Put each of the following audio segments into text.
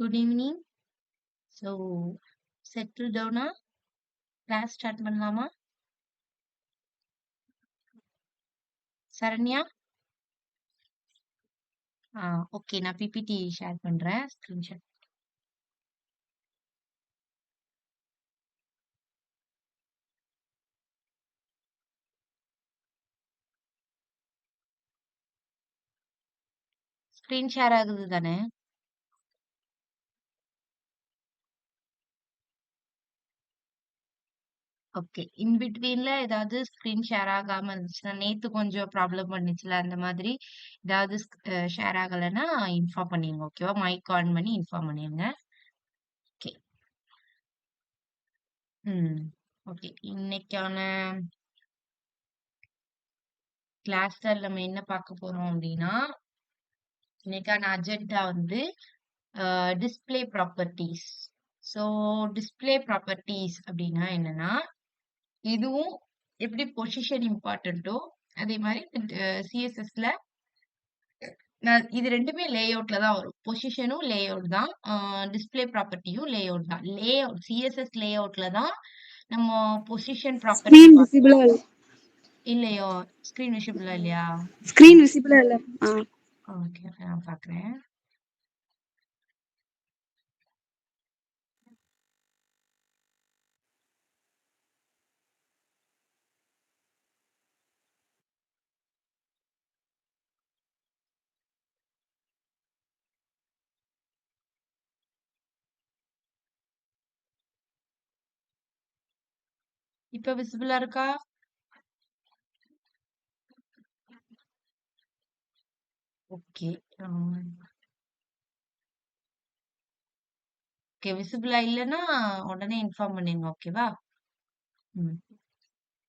Good evening. So settle டவுனா class start பண்ணலாமா? Saranya? Okay, நான் பிபிடி ஷேர் பண்றேன். ஸ்கிரீன்ஷாட் ஸ்கிரீன் ஷேர் ஆகுது தானே? ஓகே. இன் பிட்வீன்ல ஏதாவது ஸ்கிரீன் ஷேர் ஆகாம இருந்துச்சுன்னா, நேத்து கொஞ்சம் ப்ராப்ளம் பண்ணுச்சுல, அந்த மாதிரி ஏதாவது ஷேர் ஆகலைன்னா இன்ஃபார்ம் பண்ணிருங்க. ஓகேவா? மைக் ஆன் பண்ணி இன்ஃபார்ம் பண்ணிருங்க. ஓகே. ம். ஓகே. இன்னைக்கான கிளாஸ்ல நம்ம என்ன பார்க்க போறோம் அப்படின்னா, இன்னைக்கான அஜெண்டா வந்து display properties. So display properties அப்படின்னா என்னன்னா, இதுவும் எப்படி பொசிஷன் இம்பார்ட்டன்ட்டோ அதே மாதிரி சிஎஸ்எஸ்ல இது ரெண்டுமே லே அவுட்ல தான் வரும். பொசிஷனும் லே அவுட் தான், டிஸ்ப்ளே ப்ராப்பர்ட்டியும் லே அவுட் தான். லே அவுட் சிஎஸ்எஸ் லே அவுட்ல தான் நம்ம பொசிஷன் ப்ராப்பர்ட்டி ஸ்கிரீன் விசிபிளா இல்ல. இல்லையோ. ஸ்கிரீன் விசிபிளா இல்லையா? ஸ்கிரீன் விசிபிளா இல்ல. ஓகே, நான் பாக்குறேன். இப்ப விசிபிளா இருக்கா? ஓகே. ஓகே, விசிபிளா இல்லைன்னா உடனே இன்ஃபார்ம் பண்ணிருங்க. ஓகேவா? ம்.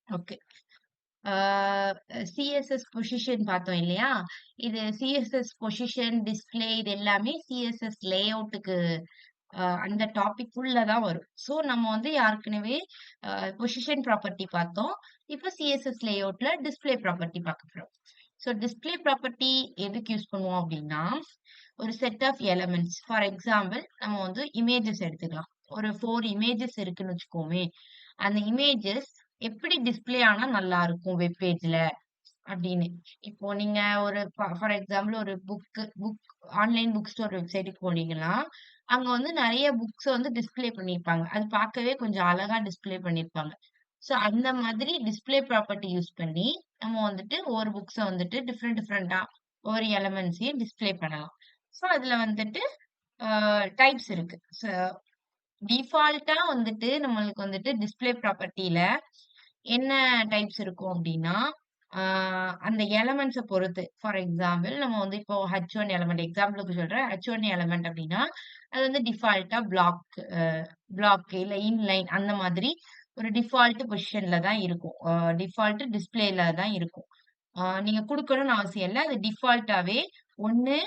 ஓகே. சிஎஸ்எஸ் பொசிஷன் பார்த்தோம் இல்லையா? இது சிஎஸ்எஸ் பொசிஷன் டிஸ்ப்ளே இது எல்லாமே சிஎஸ்எஸ் லேஅவுட்டுக்கு அந்த டாபிக் உள்ள தான் வரும். ஸோ நம்ம வந்து ஏற்கனவே பொசிஷன் ப்ராப்பர்ட்டி பார்த்தோம். இப்போ சிஎஸ்எஸ் லேஅவுட்ல டிஸ்ப்ளே ப்ராப்பர்ட்டி பார்க்க போறோம். ஸோ டிஸ்ப்ளே ப்ராப்பர்ட்டி எதுக்கு யூஸ் பண்ணுவோம் அப்படின்னா, ஒரு set of elements for example நம்ம வந்து இமேஜஸ் எடுத்துக்கலாம். ஒரு 4 இமேஜஸ் இருக்குன்னு வச்சுக்கோமே. அந்த இமேஜஸ் எப்படி டிஸ்ப்ளே ஆனா நல்லா இருக்கும் வெப் பேஜ்ல அப்படின்னு. இப்போ நீங்க ஒரு ஃபார் எக்ஸாம்பிள் ஒரு புக் ஆன்லைன் புக் ஸ்டோர் வெப்சைட்டுக்கு போனீங்கன்னா, அங்க வந்து நெறைய புக்ஸ வந்து டிஸ்ப்ளே பண்ணியிருப்பாங்க. அது பார்க்கவே கொஞ்சம் அழகா டிஸ்ப்ளே பண்ணியிருப்பாங்க. ஸோ அந்த மாதிரி டிஸ்ப்ளே ப்ராப்பர்ட்டி யூஸ் பண்ணி நம்ம வந்துட்டு ஒவ்வொரு புக்ஸ வந்துட்டு டிஃபரெண்ட்டா ஒவ்வொரு எலமெண்ட்ஸையும் டிஸ்ப்ளே பண்ணலாம். ஸோ அதுல வந்துட்டு டைப்ஸ் இருக்கு. டிஃபால்ட்டா வந்துட்டு நம்மளுக்கு வந்துட்டு டிஸ்ப்ளே ப்ராப்பர்ட்டில என்ன டைப்ஸ் இருக்கும் அப்படின்னா, அந்த எலமெண்ட்ஸ பொறுத்து. ஃபார் எக்ஸாம்பிள் நம்ம வந்து இப்போ H1 எலமெண்ட் எக்ஸாம்பிளுக்கு சொல்றேன். H1 எலமெண்ட் அப்படின்னா, அது வந்து டிஃபால்ட்டா பிளாக் இல்ல இன்லைன் அந்த மாதிரி ஒரு டிஃபால்ட் பொசிஷன்ல தான் இருக்கும். டிஃபால்ட் டிஸ்ப்ளேல தான் இருக்கும். நீங்க குடுக்கணும்னு அவசியம் இல்ல. அது டிஃபால்ட்டாவே ஒண்ணு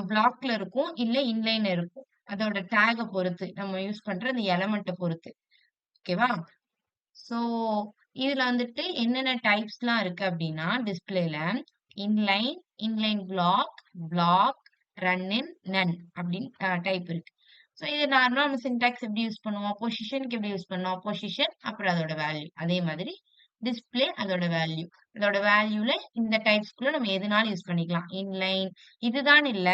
பிளாக்ல இருக்கும், இல்ல இன்லைன்ல இருக்கும். அதோட டேக்க பொறுத்து. நம்ம யூஸ் பண்ற அந்த எலமெண்ட்ட பொறுத்து. ஓகேவா? ஸோ, இதுல வந்துட்டு என்னென்ன டைப்ஸ்லாம் இருக்கு அப்டின்னா, டிஸ்ப்ளேல inline, inline block, run in, none அப்டின்னு டைப் இருக்கு. ஸோ, இது நார்மலா நம்ம சின்டாக்ஸ் எப்படி யூஸ் பண்ணுவோம்? பொசிஷனுக்கு எப்படி யூஸ் பண்ணோம்? பொசிஷன் அப்புறம் அதோட வேல்யூ. அதே மாதிரி டிஸ்ப்ளே அதோட வேல்யூ. அதோட வேல்யூல இந்த டைப்ஸ்குள்ள நம்ம எதுனாலும் யூஸ் பண்ணிக்கலாம். இன்லைன் இதுதான் இல்ல.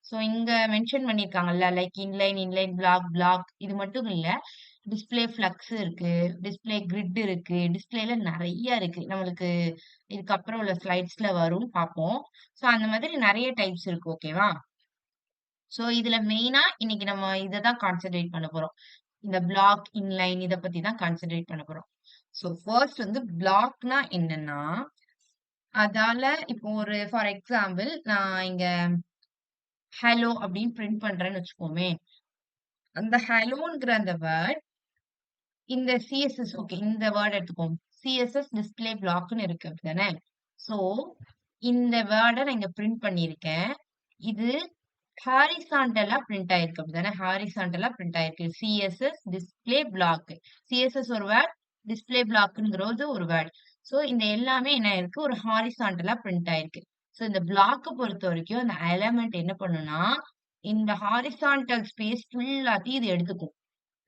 ஸோ, இங்க மென்ஷன் பண்ணியிருக்காங்கல்ல, லைக் இன்லைன், பிளாக் இது மட்டும் இல்ல. டிஸ்ப்ளே ஃப்ளக்ஸ் இருக்கு, டிஸ்ப்ளே கிரிட் இருக்கு, டிஸ்ப்ளேல நெறைய இருக்கு. நம்மளுக்கு இதுக்கப்புறம் உள்ள ஸ்லைட்ஸ்ல வரும் பார்ப்போம். ஸோ அந்த மாதிரி நெறைய டைப்ஸ் இருக்கு. ஓகேவா? ஸோ இதுல மெயினா இன்னைக்கு நம்ம இத தான் கான்சன்ட்ரேட் பண்ண போறோம். இந்த பிளாக், இன்லைன் இத பத்தி தான் கான்சன்ட்ரேட் பண்ண போறோம். ஸோ ஃபர்ஸ்ட் வந்து பிளாக்னா என்னன்னா, அதால இப்போ ஒரு ஃபார் எக்ஸாம்பிள் நான் இங்க ஹலோ அப்படின்னு பிரிண்ட் பண்றேன்னு வச்சுக்கோமே. அந்த ஹலோங்கிற அந்த வேர்ட் இந்த சிஎஸ்எஸ் ஓகே. இந்த வேர்ட் எடுத்துக்கோங்க. சிஎஸ்எஸ் டிஸ்ப்ளே பிளாக்ன்னு இருக்கு அப்படிதானே? சோ இந்த வேர்ட நான் இங்க பிரிண்ட் பண்ணியிருக்கேன். இது ஹாரிசான்டலா பிரிண்ட் ஆயிருக்கு அப்படிதானே? ஹாரிசான்டலா பிரிண்ட் ஆயிருக்கு. CSS display block. சிஎஸ்எஸ் ஒரு வேர்ட், டிஸ்ப்ளே பிளாக்ங்கிறது ஒரு வேர்ட். சோ இந்த எல்லாமே என்ன ஆயிருக்கு? ஒரு ஹாரிசான்டலா பிரிண்ட் ஆயிருக்கு. சோ இந்த பிளாக்க பொறுத்த வரைக்கும் அந்த எலமெண்ட் என்ன பண்ணும்னா, இந்த ஹாரிசான்டல் ஸ்பேஸ் ஃபுல்லாத்தையும் இது எடுத்துக்கும்.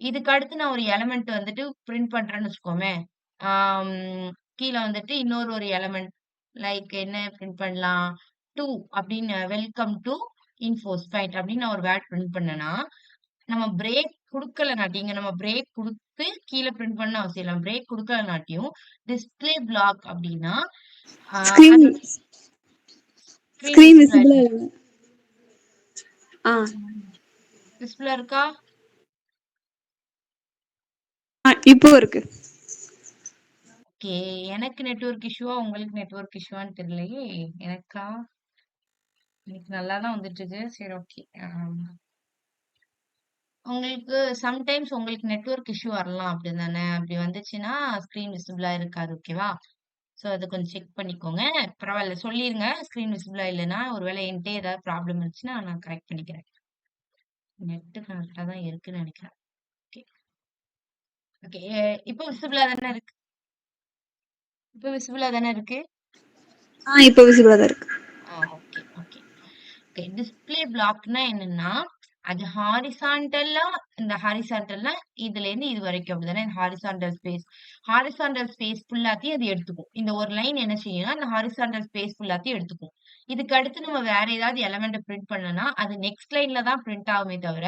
இதுக்கு அடுத்து நான் ஒரு எலிமெண்ட் வந்துட்டு பிரிண்ட் பண்றேன்னு வச்சுக்கோமே. ஆம், கீழ வந்துட்டு இன்னொரு ஒரு எலிமெண்ட் லைக் என்ன பிரிண்ட் பண்ணலாம்? 2 அப்படின்னு வெல்கம் டூ இன்ஃபோஸ்பைட் அப்படின்னு நான் ஒரு வேர்ட் பிரிண்ட் பண்ணேன்னா, நம்ம பிரேக் குடுக்கலனாட்டி இங்க நம்ம பிரேக் குடுத்து கீழ பிரிண்ட் பண்ண அவசியம் இல்ல. பிரேக் குடுக்கலனாட்டியும் டிஸ்ப்ளே பிளாக் அப்படின்னா, ஸ்கிரீன் அதோட ஸ்க்ரீன் ஸ்கிரீன் விசிபிளா விசிபிளா இல்ல. இல்ல. ஆ விசிபிளா இருக்கா? இப்போ இருக்கு. ஓகே. எனக்கு நெட்வொர்க் இஷ்யூவா, உங்களுக்கு நெட்வொர்க் இஷ்யூவான்னு தெரியலையே! எனக்கா? எனக்கு நல்லா தான் வந்துட்டு இருக்கு. சரி ஓகே. உங்களுக்கு சம்டைம்ஸ் உங்களுக்கு நெட்வொர்க் இஷ்யூ வரலாம் அப்படிதானே? அப்படி வந்துச்சுன்னா ஸ்க்ரீன் விசிபிளா இருக்காது. ஓகேவா? ஸோ அத கொஞ்சம் செக் பண்ணிக்கோங்க. பரவால்ல சொல்லிருங்க. ஸ்க்ரீன் விசிபிளா இல்லன்னா, ஒருவேளை என்ட்டயே ஏதாவது ப்ராப்ளம் இருந்துச்சுன்னா நான் கரெக்ட் பண்ணிக்கிறேன். நெட் கரெக்ட்டா தான் இருக்குன்னு நெனைக்கிறேன். ஓகே. ஓகே. இப்போ விசிபிளா தானே இருக்கு? இப்போ விசிபிளா தானே இருக்கு? இப்போ விசிபிளா தான் இருக்கு. Okay, okay. ஓகே. டிஸ்ப்ளே பிளாக்னா என்னன்னா, அது ஹாரிசான்டலா இந்த ஹாரிசான்டல்னா இதுலேருந்து இது வரைக்கும் அப்படிதானே ஹாரிசான்டல் ஸ்பேஸ். ஹாரிசான்டல் ஸ்பேஸ் ஃபுல்லாத்தையும் அது எடுத்துக்கும். இந்த ஒரு லைன் என்ன செய்யும்னா, அந்த ஹாரிசான்டல் ஸ்பேஸ் ஃபுல்லாத்தையும் எடுத்துக்கும். இதுக்கு அடுத்து நம்ம வேற ஏதாவது எலமெண்ட்ட பிரிண்ட் பண்ணோம்னா, அது நெக்ஸ்ட் லைன்ல தான் பிரிண்ட் ஆகுமே தவிர,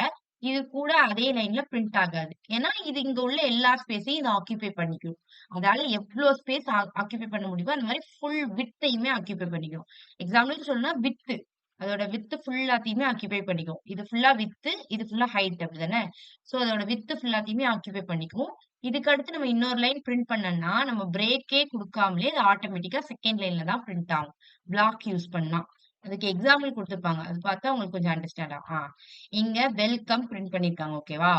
இது கூட அதே லைன்ல பிரிண்ட் ஆகாது. ஏன்னா, இது இங்க உள்ள எல்லா ஸ்பேஸையும் இது ஆக்கியூபை பண்ணிக்கும். அதால எவ்ளோ ஸ்பேஸ் ஆக்கியூபை பண்ண முடியுமோ, அந்த மாரி ஃபுல் விட்த்தையுமே ஆக்கியூபை பண்ணிக்கும். எக்ஸாம்பிளுக்கு சொல்லணும்னா விட்த். அதோட விட்த் ஃபுல்லாத்தையுமே ஆக்கியூபை பண்ணிக்கும். இது ஃபுல்லா விட்த், இது ஃபுல்லா ஹைட் அப்படிதானே? சோ அதோட விட்த் ஃபுல்லாத்தையுமே ஆக்கியூபை பண்ணிக்கும். இதுக்கு அடுத்து நம்ம இன்னொரு லைன் பிரிண்ட் பண்ணோம்னா, நம்ம பிரேக்கே குடுக்காமலே அது ஆட்டோமேட்டிக்கா செகண்ட் லைன்ல தான் பிரிண்ட் ஆகும். பிளாக் யூஸ் பண்ணா. அதுக்கு எக்ஸாம்பிள் குடுத்திருப்பாங்க. அது பார்த்தா உங்களுக்கு கொஞ்சம் அண்டர்ஸ்டாண்ட் ஆகும். இங்க வெல்கம் பிரிண்ட் பண்ணியிருக்காங்க. ஓகேவா?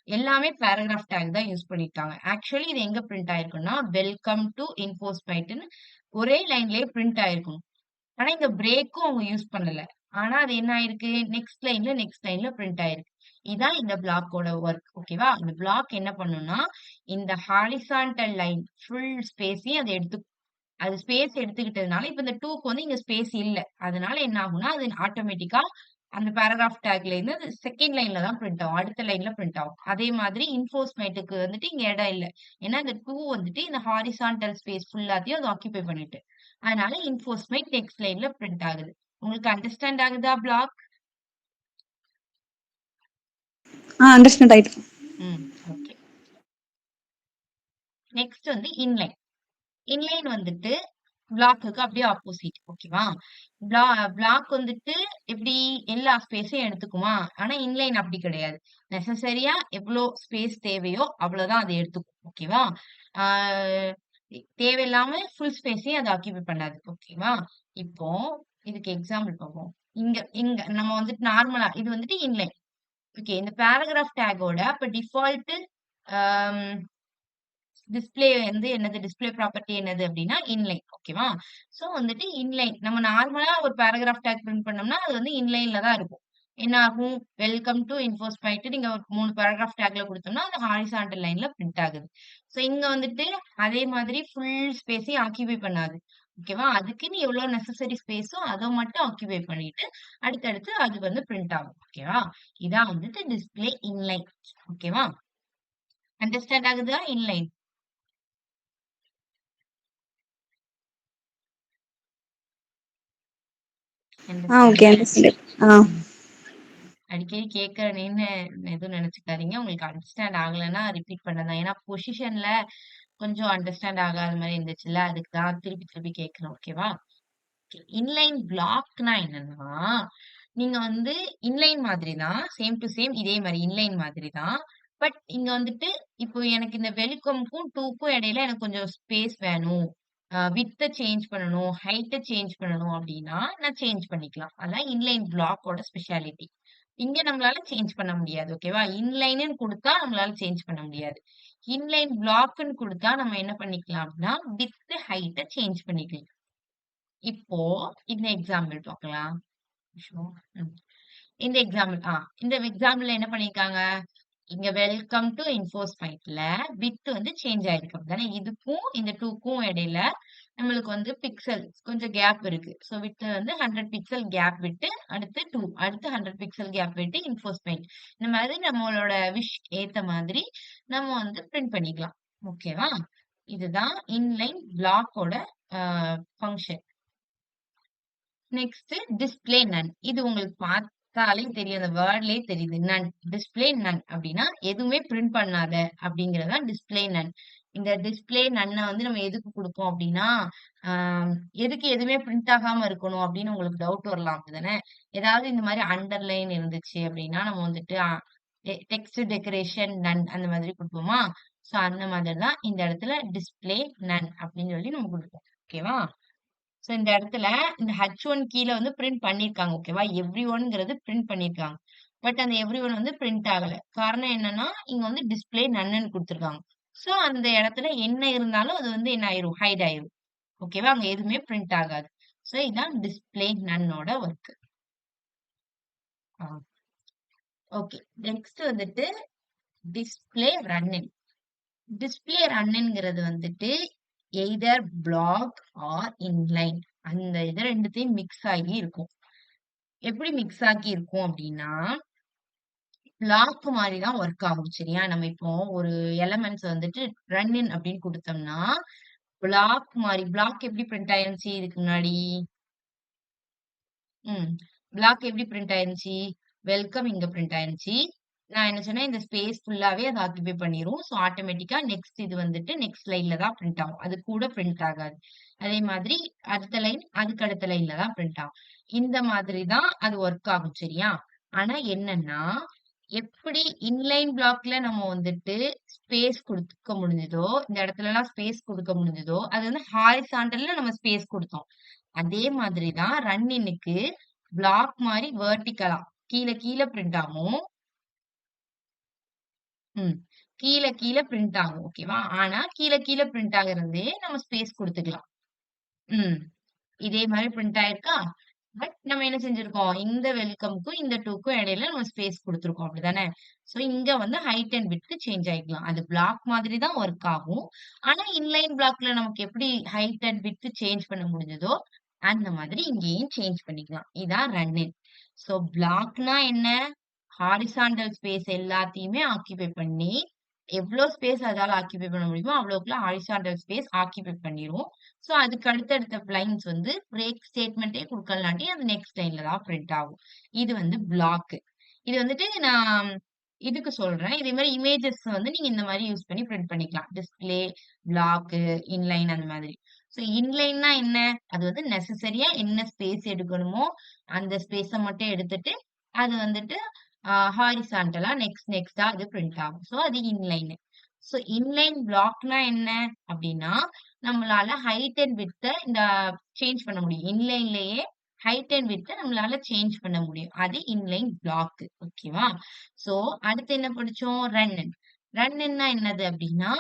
எல்லாமே பேராகிராஃப் டேக் தான் யூஸ் பண்ணியிருக்காங்க. ஆக்சுவலி இது எங்க பிரிண்ட் ஆயிருக்கும்னா, வெல்கம் டூ இன்ஃபோஸ்பைட்ன்னு ஒரே லைன்லயே பிரிண்ட் ஆயிருக்கும். ஆனா இங்க பிரேக்கும் அவங்க யூஸ் பண்ணல. ஆனா அது என்ன ஆயிருக்கு? நெக்ஸ்ட் லைன்ல பிரிண்ட் ஆயிருக்கு. இதான் இந்த பிளாக்கோட வொர்க். ஓகேவா? இந்த பிளாக் என்ன பண்ணும்னா, இந்த ஹாரிசான்டல் லைன் ஃபுல் ஸ்பேஸையும் அது எடுத்துக்கும். அது ஸ்பேஸ் எடுத்துக்கிட்டதுனால, இப்ப இந்த 2க்கு வந்து இங்க ஸ்பேஸ் இல்ல. அதனால என்ன ஆகும்னா, அது ஆட்டோமேட்டிக்கா அந்த பேராகிராஃப் டேக்ல இருந்து அது செகண்ட் லைன்ல தான் பிரிண்ட் ஆகும். அடுத்த லைன்ல பிரிண்ட் ஆகும். அதே மாதிரி இன்ஃபோர்ஸ்மென்ட்க்கு வந்துட்டு இங்க இடம் இல்ல. ஏன்னா இந்த 2 வந்துட்டு இந்த ஹாரிசான்டல் ஸ்பேஸ் ஃபுல்லாத்தையும் அது ஆக்கியூபை பண்ணிட்டு. அதனால இன்ஃபோர்ஸ்மென்ட் நெக்ஸ்ட் லைன்ல பிரிண்ட் ஆகுது. உங்களுக்கு அண்டர்ஸ்டாண்ட் ஆகுதா பிளாக்? அண்டர்ஸ்டாண்ட் ஆயிட்டு. ஓகே. நெக்ஸ்ட் வந்து இன்லைன். இன்லைன் வந்துட்டு பிளாக்குக்கு அப்படியே ஆப்போசிட். ஓகேவா? பிளாக் வந்துட்டு எப்படி எல்லா ஸ்பேஸையும் எடுத்துக்குமா? ஆனா இன்லைன் அப்படி கிடையாது. நெசசரியா எவ்வளோ ஸ்பேஸ் தேவையோ அவ்வளோதான் அது எடுத்துக்கும். ஓகேவா? ஆ தேவையில்லாம ஃபுல் ஸ்பேஸையும் அது ஆக்கியூபை பண்ணாது. ஓகேவா? இப்போ இதுக்கு எக்ஸாம்பிள் பார்ப்போம். இங்க இங்க நம்ம வந்துட்டு நார்மலா இது வந்துட்டு இன்லைன். ஓகே. இந்த பேராகிராஃப் டேக்கோட அப்ப டிஃபால்ட் ஆம் டிஸ்ப்ளே வந்து என்னது? டிஸ்ப்ளே ப்ராப்பர்ட்டி என்னது அப்டின்னா, இன்லைன். ஓகேவா? சோ வந்துட்டு இன்லைன். நம்ம நார்மலா ஒரு பேராகிராஃப் டேக் பிரிண்ட் பண்ணோம்னா, அது வந்து இன்லைன்ல தான் இருக்கும். என்ன ஆகும்? வெல்கம் டூ இன்ஃபோஸ்பைட் நீங்க ஒரு 3 பேராகிராஃப் டேக்ல குடுத்தோம்னா, அது ஹாரிசான்டல் லைன்ல பிரிண்ட் ஆகுது. சோ இங்க வந்துட்டு அதே மாதிரி ஃபுல் ஸ்பேஸையும் ஆக்கியூபை பண்ணாது. ஓகேவா? அதுக்குன்னு எவ்வளோ நெசசரி ஸ்பேஸோ அத மட்டும் ஆக்கியூபை பண்ணிட்டு, அடுத்தடுத்து அது வந்து பிரிண்ட் ஆகும். ஓகேவா? இதான் வந்துட்டு டிஸ்ப்ளே இன்லைன். ஓகேவா? அண்டர்ஸ்டாண்ட் ஆகுதா? இன்லைன். Okay understand. அண்டர்ஸ்டாண்ட். ம். அடிக்கடி கேட்கிறனேன்னு எதுவும் நினைச்சுக்காதீங்க. உங்களுக்கு அண்டர்ஸ்டாண்ட் ஆகலன்னா ரிப்பீட் பண்ணதான். ஏன்னா பொசிஷன்ல கொஞ்சம் அண்டர்ஸ்டாண்ட் ஆகாத மாரி இருந்துச்சுல்ல. அதுக்கு தான் திருப்பி திருப்பி கேட்கிறேன். ஓகேவா? ஓகே. இன்லைன் பிளாக்னா என்னன்னா, நீங்க வந்து இன்லைன் மாதிரி தான். சேம் டூ சேம் இதே மாரி இன்லைன் மாதிரி தான். பட் இங்க வந்துட்டு இப்போ எனக்கு இந்த வெல்கம்க்கும், டூக்கும் இடையில எனக்கு கொஞ்சம் ஸ்பேஸ் வேணும். விட்த்த சேஞ்ச் பண்ணணும், ஹைட்ட சேஞ்ச் பண்ணணும் அப்டின்னா, நான் சேஞ்ச் பண்ணிக்கலாம். அதான் இன்லைன் பிளாக்கோட ஸ்பெஷாலிட்டி. இங்க நம்மளால சேஞ்ச் பண்ண முடியாது. ஓகேவா? இன்லைன்னு குடுத்தா நம்மளால சேஞ்ச் பண்ண முடியாது. இன்லைன் பிளாக்ன்னு குடுத்தா நம்ம என்ன பண்ணிக்கலாம் அப்டின்னா, விட்த், ஹைட்ட சேஞ்ச் பண்ணிக்கலாம். இப்போ இந்த எக்ஸாம்பிள் பார்க்கலாம். நிமிஷம். ம். இந்த எக்ஸாம்பிள் என்ன பண்ணியிருக்காங்க? இங்க வெல்கம் டு இன்ஃபோஸ் பைட்ல வித் வந்து சேஞ்ச் ஆயிருக்கு அப்படிதானே? இதுக்கும் இந்த 2க்கும் இடையில நம்மளுக்கு வந்து பிக்சல் கொஞ்சம் கேப் இருக்கு. ஸோ வித் வந்து 100 பிக்சல் கேப் விட்டு அடுத்து 2 அடுத்து 100 பிக்சல் கேப் விட்டு இன்ஃபோஸ் பெயிண்ட். இந்த மாதிரி நம்மளோட விஷ் ஏத்த மாதிரி நம்ம வந்து பிரிண்ட் பண்ணிக்கலாம். ஓகேவா? இதுதான் இன்லைன் பிளாக்கோட ஃபங்க்ஷன். நெக்ஸ்ட் டிஸ்ப்ளே நன். இது உங்களுக்கு பார்த்தாலே தெரியும். அந்த வேர்ட்லயே தெரியுது. நன். டிஸ்ப்ளே நன் அப்படின்னா எதுவுமே பிரிண்ட் பண்ணாத அப்படிங்கறதா டிஸ்ப்ளே நன். இந்த டிஸ்ப்ளே நன்ன வந்து நம்ம எதுக்கு கொடுப்போம் அப்படின்னா, எதுக்கு எதுவுமே பிரிண்ட் ஆகாம இருக்கணும் அப்படின்னு உங்களுக்கு டவுட் வரலாம் அப்படிதானே? ஏதாவது இந்த மாதிரி அண்டர்லைன் இருந்துச்சு அப்படின்னா நம்ம வந்துட்டு டெக்ஸ்ட் டெக்கரேஷன் நன் அந்த மாதிரி கொடுப்போமா? சோ அந்த மாதிரி தான் இந்த இடத்துல டிஸ்ப்ளே நன் அப்படின்னு சொல்லி நம்ம கொடுப்போம். ஓகேவா? சோ இந்த இடத்துல இந்த H1 கீழ வந்து பிரிண்ட் பண்ணிருக்காங்க. ஓகேவா? எவ்ரி ஒன்ங்கிறது பிரிண்ட் பண்ணிருக்காங்க. பட் அந்த எவ்ரி ஒன் வந்து பிரிண்ட் ஆகல. காரணம் என்னன்னா, இங்க வந்து டிஸ்ப்ளே நன்னுன்னு குடுத்துருக்காங்க. சோ அந்த இடத்துல என்ன இருந்தாலும் அது வந்து என்ன ஆயிரும்? ஹைட் ஆயிரும். ஓகேவா? அங்க எதுவுமே பிரிண்ட் ஆகாது. சோ இதான் டிஸ்ப்ளே நன்னோட ஒர்க். ஓகே. நெக்ஸ்ட் வந்துட்டு டிஸ்ப்ளே ரன்னிங். டிஸ்ப்ளே ரன்னுங்கிறது வந்துட்டு எய்தர் பிளாக் ஆர் இன்லைன். அந்த இது ரெண்டுத்தையும் மிக்ஸ் ஆகி இருக்கும். எப்படி மிக்ஸ் ஆகி இருக்கும் அப்படின்னா, பிளாக் மாதிரி தான் ஒர்க் ஆகும். சரியா? நம்ம இப்போ ஒரு எலமெண்ட்ஸ் வந்துட்டு ரன் இன் அப்படின்னு குடுத்தோம்னா, பிளாக் எப்படி பிரிண்ட் ஆயிருந்துச்சு இதுக்கு முன்னாடி? ம். பிளாக் எப்படி பிரிண்ட் ஆயிருந்துச்சு? வெல்கம் இங்க பிரிண்ட் ஆயிருந்துச்சு. நான் என்ன சொன்னேன், இந்த ஸ்பேஸ் ஃபுல்லாவே அது ஆக்குபை பண்ணிரும். சோ ஆட்டோமேட்டிக்கா நெக்ஸ்ட் இது வந்துட்டு நெக்ஸ்ட் லைன்ல தான் பிரிண்ட் ஆகும். அது கூட பிரிண்ட் ஆகாது. அதே மாதிரி அடுத்த லைன், அதுக்கு அடுத்த லைன்ல தான் பிரிண்ட் ஆகும். இந்த மாதிரி தான் அது ஒர்க் ஆகும். சரியா? ஆனா என்னன்னா, எப்படி இன்லைன் பிளாக்ல நம்ம வந்துட்டு ஸ்பேஸ் குடுக்க முடிஞ்சதோ, இந்த இடத்துலலாம் ஸ்பேஸ் குடுக்க முடிஞ்சதோ, அது வந்து ஹாரிசான்டல்ல நம்ம ஸ்பேஸ் குடுத்தோம். அதே மாதிரி தான் ரன் இன்னுக்கு பிளாக் மாரி வெர்டிகலா கீழ கீழ பிரிண்ட் ஆகும். ம். கீழ கீழ பிரிண்ட் ஆகும். ஓகேவா? ஆனா கீழ கீழ பிரிண்ட் ஆகுறதே நம்ம ஸ்பேஸ் குடுத்துக்கலாம். ம். இதே மாரி பிரிண்ட் ஆயிருக்கா? பட் நம்ம என்ன செஞ்சிருக்கோம்? இந்த வெல்கம்க்கும், இந்த 2க்கும் இடையில நம்ம ஸ்பேஸ் குடுத்துருக்கோம். அப்படிதானே? சோ இங்க வந்து ஹைட் அண்ட் விட்த் சேஞ்ச் ஆயிக்கலாம். அது பிளாக் மாதிரி தான் ஒர்க் ஆகும். ஆனா இன்லைன் பிளாக்ல நமக்கு எப்படி ஹைட் அண்ட் விட்த் சேஞ்ச் பண்ண முடிஞ்சதோ, அந்த மாதிரி இங்கேயும் சேஞ்ச் பண்ணிக்கலாம். இதான் ரன் இன். சோ பிளாக்னா என்ன? ஹாரிசான்டல் ஸ்பேஸ் எல்லாத்தையுமே ஆக்கியூபை பண்ணி, எவ்ளோ ஸ்பேஸ் அதால ஆக்கியூபை பண்ண முடியுமோ, அவ்வளவுக்குள்ள ஹாரிசான்டல் ஸ்பேஸ் ஆக்கியூபை பண்ணிரும். சோ அதுக்கு அடுத்தடுத்த லைன்ஸ் வந்து பிரேக் ஸ்டேட்மெண்ட்டே குடுக்கலனாட்டி அது நெக்ஸ்ட் லைன்ல தான் பிரிண்ட் ஆகும். இது வந்து பிளாக். இது வந்துட்டு நான் இதுக்கு சொல்றேன். இதே மாரி இமேஜஸ் வந்து நீங்க இந்த மாரி யூஸ் பண்ணி பிரிண்ட் பண்ணிக்கலாம். டிஸ்ப்ளே, பிளாக், இன்லைன் அந்த மாதிரி. சோ இன்லைன்னா என்ன? அது வந்து நெசசரியா என்ன ஸ்பேஸ் எடுக்கணுமோ, அந்த ஸ்பேஸ மட்டும் எடுத்துட்டு, அது வந்துட்டு ஹாரிசான்டலா நெக்ஸ்ட்டா அது பிரிண்ட் ஆகும். சோ அது இன்லைன். சோ இன்லைன் பிளாக்னா என்ன அப்படின்னா, நம்மளால ஹைட் அண்ட் விட்த்த இந்த சேஞ்ச் பண்ண முடியும். இன்லைன்லயே ஹைட் அண்ட் விட்த்த நம்மளால சேஞ்ச் பண்ண முடியும். அது இன்லைன் பிளாக். ஓகேவா? சோ அடுத்து என்ன படிச்சோம்? ரன். ரன்ன்னா என்னது அப்படின்னா,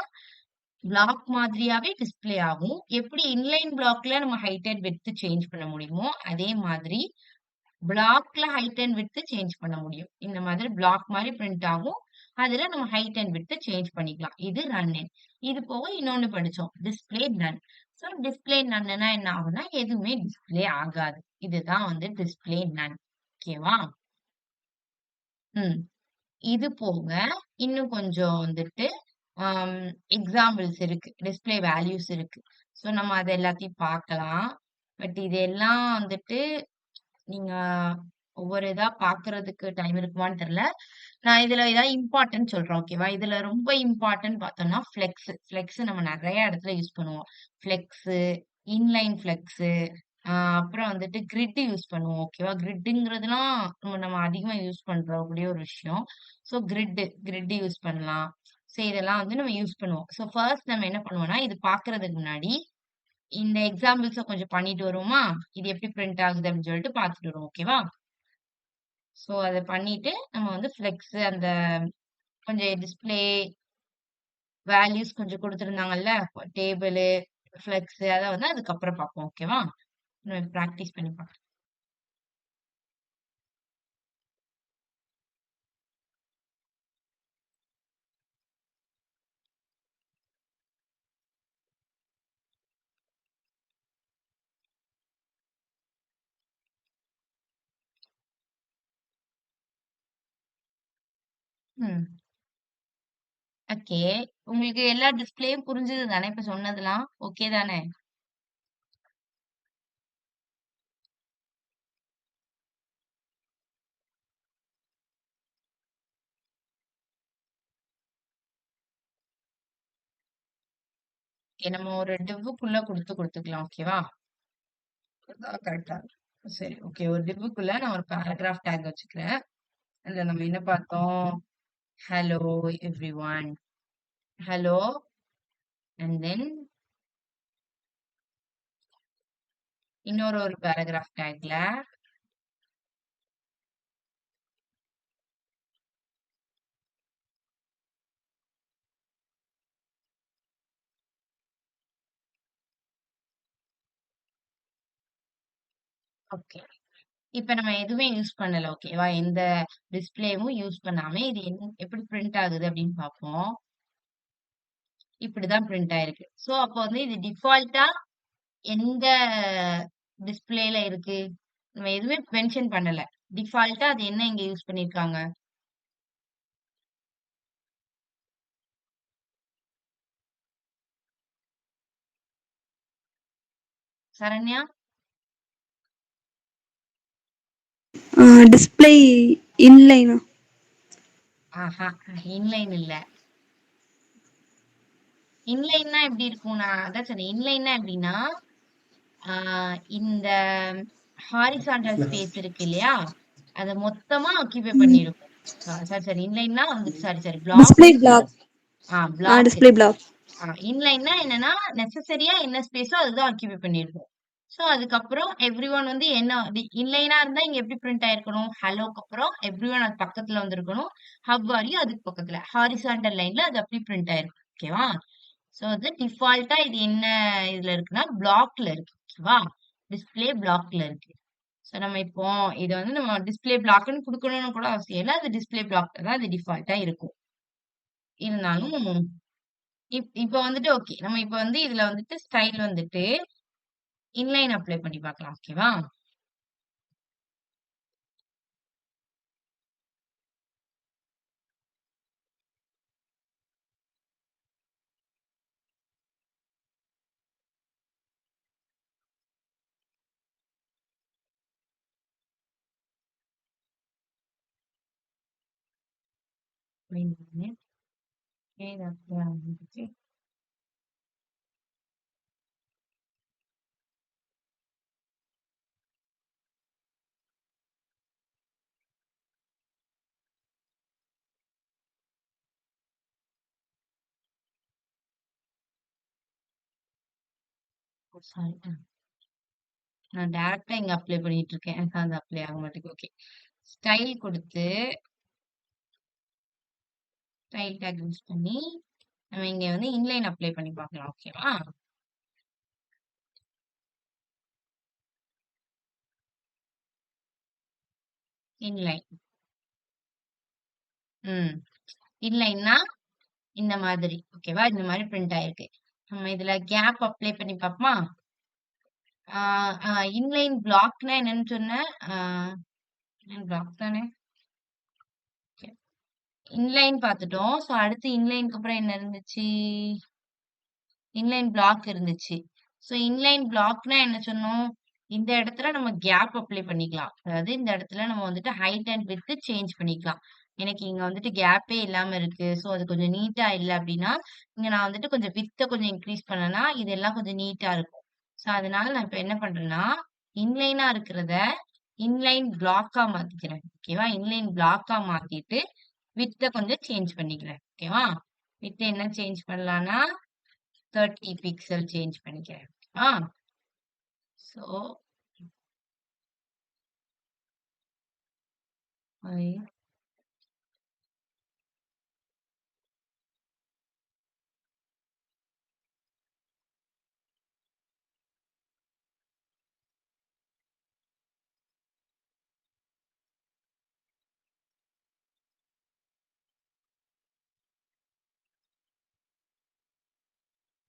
பிளாக் மாதிரியாவே டிஸ்ப்ளே ஆகும். எப்படி இன்லைன் பிளாக்ல நம்ம ஹைட் அண்ட் விட்த் சேஞ்ச் பண்ண முடியுமோ, அதே மாதிரி பிளாக்ல ஹைட் அண்ட் விட்த் சேஞ்ச் பண்ண முடியும். இந்த மாதிரி பிளாக் மாரி பிரிண்ட் ஆகும். அதுல நம்ம ஹைட் அண்ட் விட்த் சேஞ்ச் பண்ணிக்கலாம். இது ரன் இன். இது போக இன்னொன்னு படிச்சோம். டிஸ்ப்ளே நன். சோ டிஸ்ப்ளே நன்னுனா என்ன ஆகும்னா, எதுவுமே டிஸ்ப்ளே ஆகாது. இதுதான் வந்து டிஸ்ப்ளே நன். ஓகேவா? ம். இது போக இன்னும் கொஞ்சம் வந்துட்டு ஆம் எக்ஸாம்பிள்ஸ் இருக்கு. டிஸ்ப்ளே வேல்யூஸ் இருக்கு. சோ நம்ம அத எல்லாத்தையும் பார்க்கலாம். பட் இது எல்லாம் வந்துட்டு நீங்க ஒவ்வொரு இதா பார்க்கறதுக்கு டைம் இருக்குமான்னு தெரியல. நான் இதுல ஏதாவது இம்பார்ட்டன்ட் சொல்றேன். ஓகேவா? இதுல ரொம்ப இம்பார்ட்டன்ட் பார்த்தோம்னா ஃப்ளெக்ஸ். ஃப்ளெக்ஸ் நம்ம நெறைய இடத்துல யூஸ் பண்ணுவோம். ஃப்ளெக்ஸ், இன்லைன் ஃப்ளெக்ஸ், அப்புறம் வந்துட்டு கிரிட் யூஸ் பண்ணுவோம். ஓகேவா? கிரிட்ங்கிறதுலாம் நம்ம அதிகமா யூஸ் பண்றக்கூடிய ஒரு விஷயம். சோ கிரிட் யூஸ் பண்ணலாம். சோ இதெல்லாம் வந்து நம்ம யூஸ் பண்ணுவோம். சோ ஃபர்ஸ்ட் நம்ம என்ன பண்ணுவோம்னா, இது பார்க்கறதுக்கு முன்னாடி இந்த எக்ஸாம்பிள்ஸ கொஞ்சம் பண்ணிட்டு வருவோமா? இது எப்படி பிரிண்ட் ஆகுது அப்படின்னு சொல்லிட்டு பார்த்துட்டு வருவோம். ஓகேவா? சோ அத பண்ணிட்டு நம்ம வந்து ஃப்ளெக்ஸ் அந்த கொஞ்சம் டிஸ்ப்ளே வேல்யூஸ் கொஞ்சம் குடுத்திருந்தாங்கல்ல. டேபிளு, ஃப்ளெக்ஸ் அத வந்து அதுக்கப்புறம் பார்ப்போம். ஓகேவா? நம்ம பிராக்டிஸ் பண்ணி பார்க்கலாம். ம். ஓகே. உங்களுக்கு எல்லா டிஸ்ப்ளேயும் புரிஞ்சது தானே? இப்ப சொன்னதெல்லாம். ஓகே தானே? ஓகே. நம்ம ஒரு டிவ்வுக்குள்ள குடுத்துக்கலாம். ஓகேவா? அதான் கரெக்ட்டா. சரி. ஓகே. ஒரு டிவ்வுக்குள்ள நான் ஒரு பேராகிராஃப் டேக் வச்சுக்கிறேன். அதுல நம்ம என்ன பார்த்தோம்? Hello everyone. Hello and then இன்னொரு ஒரு பேராகிராஃப் டேக்ல ஓகே. இப்ப நம்ம எதுவுமே யூஸ் பண்ணல. ஓகேவா? எந்த டிஸ்ப்ளேவும் யூஸ் பண்ணாம இது எப்படி பிரிண்ட் ஆகுது அப்படின்னு பார்ப்போம். இப்படிதான் பிரிண்ட் ஆயிருக்கு. சோ அப்போ வந்து இது டிஃபால்ட்டா எந்த டிஸ்ப்ளேல இருக்கு? நம்ம எதுவுமே மென்ஷன் பண்ணல. டிஃபால்ட்டா அது என்ன இங்க யூஸ் பண்ணியிருக்காங்க? சரண்யா? டிஸ்பிளே இன்லைனா? ஆஹா! இன்லைன் இல்ல. இன்லைன்னா எப்படி இருக்கும்? நான் அதான் சொன்னேன். இன்லைன்னா எப்படின்னா, ஆ இந்த ஹாரிசான்டல் ஸ்பேஸ் இருக்கு இல்லையா? அத மொத்தமா ஆக்கியூபை பண்ணியிருக்கும். Sorry, sorry. இன்லைன்னா வந்துட்டு sorry, sorry. Block. Display block. Block display இருக்கு. பிளாக். இன்லைன்னா என்னன்னா, நெசசரியா என்ன ஸ்பேஸோ அதுதான் ஆக்கியூபை பண்ணியிருக்கும். சோ அதுக்கப்புறம் எவ்ரிஒன் வந்து என்ன இன்லைனா இருந்தா இங்க எப்படி பிரிண்ட் ஆயிருக்கணும்? ஹலோக்கு அப்புறம் எவ்ரிஒன் அது பக்கத்துல வந்திருக்கணும். ஹவ் ஆர் யூ அதுக்கு பக்கத்துல. ஹாரிசான்டல் லைன்ல அது அப்படி பிரிண்ட் ஆயிருக்கும். ஓகேவா? சோ வந்து டிஃபால்ட்டா இது என்ன இதுல இருக்குன்னா, பிளாக்ல இருக்கு. ஓகேவா? டிஸ்ப்ளே பிளாக்ல இருக்கு. சோ நம்ம இப்போ இத வந்து நம்ம டிஸ்ப்ளே பிளாக்ன்னு குடுக்கணும்னு கூட அவசியம் இல்ல. அது டிஸ்ப்ளே பிளாக்ல தான் அது டிஃபால்ட்டா இருக்கும். இருந்தாலும் இப்ப வந்துட்டு ஓகே. நம்ம இப்ப வந்து இதுல வந்துட்டு ஸ்டைல் வந்துட்டு இன்லைன் அப்ளை பண்ணி பார்க்கலாம். ஓகேவா? Wait a minute. இது அப்ளை ஆகிடுச்சு. சாரி. நான் டைரக்ட்டா இங்க அப்ளை பண்ணிட்டு இருக்கேன். அது அப்ளை ஆக மாட்டேங்குது. ஓகே. ஸ்டைல் குடுத்து ஸ்டைல் டேக் யூஸ் பண்ணி நம்ம இங்க வந்து இன்லைன் அப்ளை பண்ணி பார்க்கலாம். ஓகேவா? இன்லைன். ம். இன்லைன்னா இந்த மாதிரி. ஓகேவா? இந்த மாரி பிரிண்ட் ஆயிருக்கு. நம்ம இதுல கேப் அப்ளை பண்ணி பார்ப்போமா? ஆ, இன்லைன் பிளாக்னா என்னன்னு சொன்னேன்? இன்லைன் பிளாக் தானே? ஓகே. இன்லைன் பார்த்துட்டோம். சோ அடுத்து இன்லைனுக்கு அப்புறம் என்ன இருந்துச்சு? இன்லைன் பிளாக் இருந்துச்சு. சோ இன்லைன் பிளாக்னா என்ன சொன்னோம்? இந்த இடத்துல நம்ம கேப் அப்ளை பண்ணிக்கலாம். அதாவது இந்த இடத்துல நம்ம வந்துட்டு ஹைட் அண்ட் விட்த் சேஞ்ச் பண்ணிக்கலாம். எனக்கு இங்க வந்துட்டு கேப்பே இல்லாம இருக்கு. சோ அது கொஞ்சம் நீட்டா இல்ல அப்டின்னா, இங்க நான் வந்துட்டு கொஞ்சம் விட்த்த கொஞ்சம் இன்கிரீஸ் பண்ணேன்னா, இதெல்லாம் கொஞ்சம் நீட்டா இருக்கும். சோ அதனால நான் இப்ப என்ன பண்றேன்னா, இன்லைனா இருக்கிறத இன்லைன் பிளாக்கா மாத்திக்கிறேன். ஓகேவா? இன்லைன் பிளாக்கா மாத்திட்டு விட்த்த கொஞ்சம் சேஞ்ச் பண்ணிக்கிறேன். ஓகேவா? விட்த் என்ன சேஞ்ச் பண்ணலாம்னா 30 பிக்சல் சேஞ்ச் பண்ணிக்கிறேன். ஆ சோ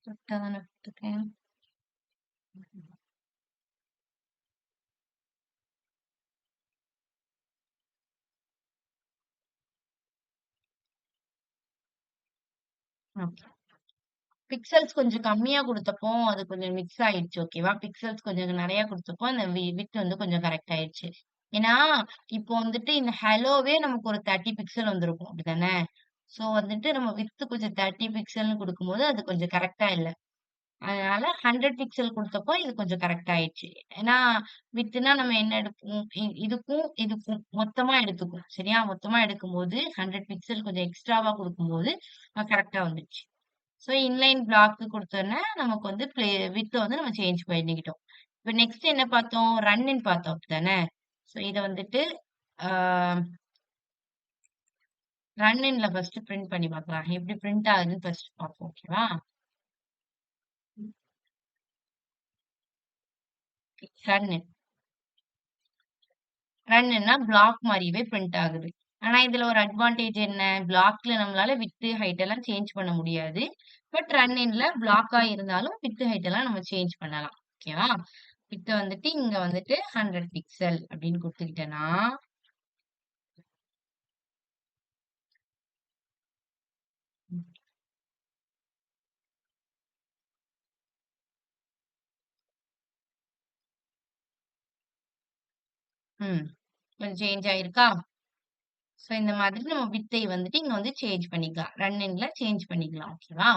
கரெக்ட்டா தானே குடுத்துருக்கேன். ஓகே. பிக்சல்ஸ் கொஞ்சம் கம்மியா குடுத்தப்போ, அது கொஞ்சம் மிக்ஸ் ஆயிடுச்சு. ஓகேவா? பிக்சல்ஸ் கொஞ்சம் நெறைய குடுத்தப்போ, அந்த விட்த் வந்து கொஞ்சம் கரெக்ட் ஆயிடுச்சு. ஏன்னா, இப்போ வந்துட்டு இந்த ஹலோவே நமக்கு ஒரு 30 பிக்சல் வந்திருக்கும். அப்படிதானே? சோ வந்துட்டு நம்ம விட்த் கொஞ்சம் 30 பிக்சல்னு குடுக்கும்போது, அது கொஞ்சம் கரெக்ட்டா இல்ல. அதனால 100 பிக்சல் குடுத்தப்போ, இது கொஞ்சம் கரெக்ட் ஆயிடுச்சு. ஏன்னா, விட்த்னா நம்ம என்ன எடுப்போம்? இதுக்கும், இதுக்கும் மொத்தமா எடுத்துக்குவோம். சரியா? மொத்தமா எடுக்கும்போது 100 பிக்சல் கொஞ்சம் எக்ஸ்ட்ராவா குடுக்கும்போது, கரெக்ட்டா வந்துச்சு. சோ இன்லைன் பிளாக் குடுத்தோனே, நமக்கு வந்து விட்த் வந்து நம்ம சேஞ்ச் பண்ணிக்கிட்டோம். இப்ப நெக்ஸ்ட் என்ன பார்த்தோம்? ரன்னின் பார்த்தோம். அப்படிதானே? சோ இத வந்துட்டு ஆ ரன்னின்ல ஃபர்ஸ்ட் பிரிண்ட் பண்ணி பார்க்கலாம். எப்படி பிரிண்ட் ஆகுதுன்னு ஃபர்ஸ்ட் பார்ப்போம். ஓகேவா? ரன்னின். ரன்னின்னா பிளாக் மாரியே பிரிண்ட் ஆகுது. ஆனா இதுல ஒரு அட்வான்டேஜ் என்ன? பிளாக்ல நம்மளால விட்த், ஹைட் எல்லாம் சேஞ்ச் பண்ண முடியாது. பட் ரன்னின்ல பிளாக்கா இருந்தாலும் விட்த், ஹைட் எல்லாம் நம்ம சேஞ்ச் பண்ணலாம். ஓகேவா? விட்த் வந்துட்டு இங்க வந்துட்டு 100 பிக்சல் அப்படின்னு குடுத்துக்கிட்டேன்னா, ம். கொஞ்சம் சேஞ்ச் ஆயிருக்கா? சோ இந்த மாதிரி நம்ம வித்தை வந்துட்டு இங்க வந்து சேஞ்ச் பண்ணிக்கலாம். ரன்னின்ல சேஞ்ச் பண்ணிக்கலாம். ஓகேவா?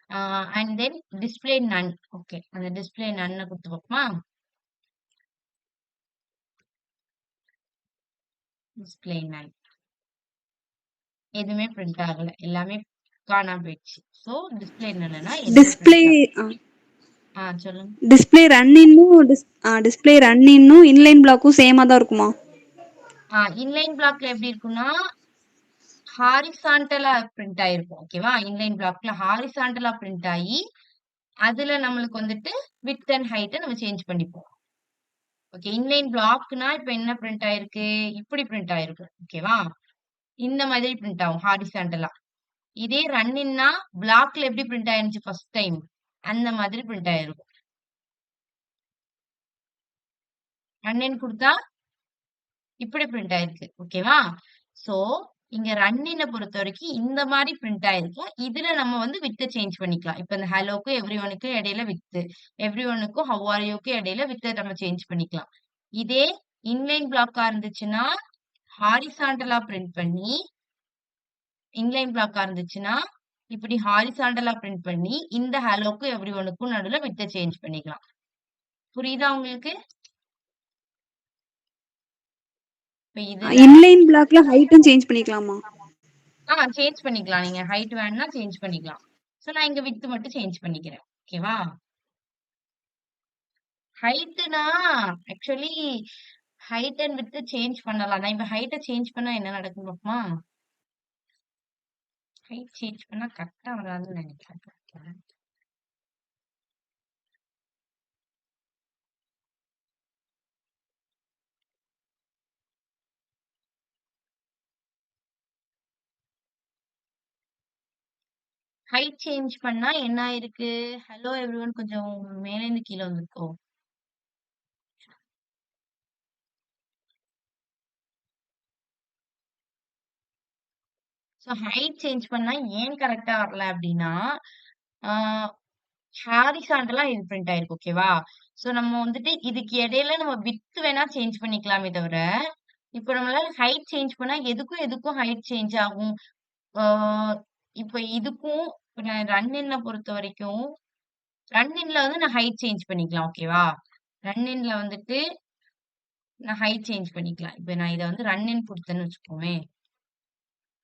ஆ and then display none. Okay. அந்த டிஸ்ப்ளே நன்ன குடுத்து பார்ப்போமா? Display none. எதுவுமே பிரிண்ட் ஆகல. எல்லாமே காணாம போயிடுச்சு. சோ டிஸ்ப்ளே நன்னா எதுவுமே டிஸ்ப்ளே பிரிண்ட் ஆகல. சொல்லுங்க. டிஸ்ப்ளே ரன்னின்னும் டிஸ்ப்ளே ரன்னின்னும் இன்லைன் பிளாக்கும் சேமா தான் இருக்குமா? இன்லைன் பிளாக்ல எப்படி இருக்கும்னா, ஹாரிசான்டலா பிரிண்ட் ஆயிருக்கும். ஓகேவா? இன்லைன் பிளாக்ல ஹாரிசான்டலா பிரிண்ட் ஆயி, அதுல நம்மளுக்கு வந்துட்டு விட்த் அண்ட் ஹைட்ட நம்ம சேஞ்ச் பண்ணிப்போம். ஓகே. இன்லைன் பிளாக்னா இப்ப என்ன பிரிண்ட் ஆயிருக்கு? இப்படி பிரிண்ட் ஆயிருக்கும். ஓகேவா? இந்த மாதிரி பிரிண்ட் ஆகும் ஹாரிசான்டலா. இதே ரன்னின்னா பிளாக்ல எப்படி பிரிண்ட் ஆயிருந்துச்சு ஃபர்ஸ்ட் டைம்? அந்த மாதிரி பிரிண்ட் ஆயிருக்கும். ரன்னின் குடுத்தா இப்படி பிரிண்ட் ஆயிருக்கு. ஓகேவா? சோ, இங்க ரன்னின பொறுத்தவரைக்கும் இந்த மாரி பிரிண்ட் ஆயிருக்கும். இதுல நம்ம வந்து வித்த சேஞ்ச் பண்ணிக்கலாம். இப்ப இந்த ஹலோக்கும், எவ்ரிஒனுக்கும் இடையில வித்து. எவ்ரிஒனுக்கும் ஹவ் ஆர் யூக்கும் இடையில வித்த நம்ம சேஞ்ச் பண்ணிக்கலாம். இதே இன்லைன் பிளாக்கா இருந்துச்சுன்னா, ஹாரிசான்டலா பிரிண்ட் பண்ணி, இன்லைன் பிளாக்கா இருந்துச்சுன்னா, இப்படி ஹாரிசான்டலா பிரிண்ட் பண்ணி, இந்த ஹலோக்கும், எவ்ரிஒனுக்கும் நடுவுல வித்த சேஞ்ச் பண்ணிக்கலாம். புரியுதா உங்களுக்கு? இப்ப இதுல இன்லைன் பிளாக்ல ஹைட்டும் சேஞ்ச் பண்ணிக்கலாமா? சேஞ்ச் பண்ணிக்கலாம். நீங்க ஹைட் வேணும்னா சேஞ்ச் பண்ணிக்கலாம். சோ நான் இங்க விட்த் மட்டும் சேஞ்ச் பண்ணிக்கிறேன். ஓகேவா? ஹைட்னா actually height and width change பண்ணலாம். நான் இப்ப ஹைட்ட சேஞ்ச் பண்ணா என்ன நடக்கும் பாப்போமா? ஹைட் சேஞ்ச் பண்ணா கரெக்ட்டா வராதுன்னு நெனைக்கிறேன். ஹைட் சேஞ்ச் பண்ணா என்ன ஆயிருக்கு? ஹலோ எவ்ரிஒன் கொஞ்சம் மேல இருந்து கீழ வந்திருக்கோ? சோ ஹைட் சேஞ்ச் பண்ணா ஏன் கரெக்ட்டா வரல அப்டின்னா, ஆ ஹாரிசான்டலா இது பிரிண்ட் ஆயிருக்கு. ஓகேவா? சோ நம்ம வந்துட்டு இதுக்கு இடையில நம்ம விட்த் வேணா சேஞ்ச் பண்ணிக்கலாமே தவிர, இப்ப நம்மளால ஹைட் சேஞ்ச் பண்ணா எதுக்கும் எதுக்கும் ஹைட் சேஞ்ச் ஆகும். ஆ இப்ப இதுக்கும் இப்ப நான் ரன்னின்ல பொறுத்தவரைக்கும், ரன்னின்ல வந்து நான் ஹைட் சேஞ்ச் பண்ணிக்கலாம். ஓகேவா? ரன்னின்ல வந்துட்டு நான் ஹைட் சேஞ்ச் பண்ணிக்கலாம். இப்ப நான் இத வந்து ரன்னின் குடுத்தேன்னு வச்சுக்கோவேன்.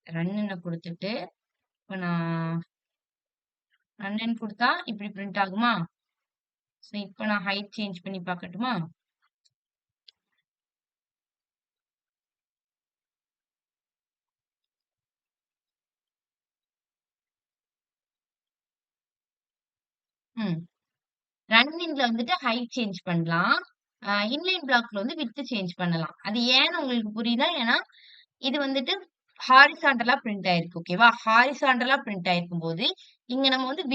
ரன்னின குடுத்துட்டு, இப்ப நான் ரன்னின் குடுத்தா இப்படி பிரிண்ட் ஆகுமா? சோ இப்ப நான் ஹைட் சேஞ்ச் பண்ணி பார்க்கட்டுமா? ம். ரன்னின்ல வந்துட்டு ஹைட் சேஞ்ச் பண்ணலாம். இன்லைன் பிளாக்ல வந்து விட்த் சேஞ்ச் பண்ணலாம். அது ஏன்னு உங்களுக்கு புரியுதா? ஏன்னா, இது வந்துட்டு ஹாரிசான்டலா பிரிண்ட் ஆயிருக்கு. ஓகேவா? ஹாரிசான்டலா பிரிண்ட் ஆயிருக்கும்போது, இங்க நம்ம வந்து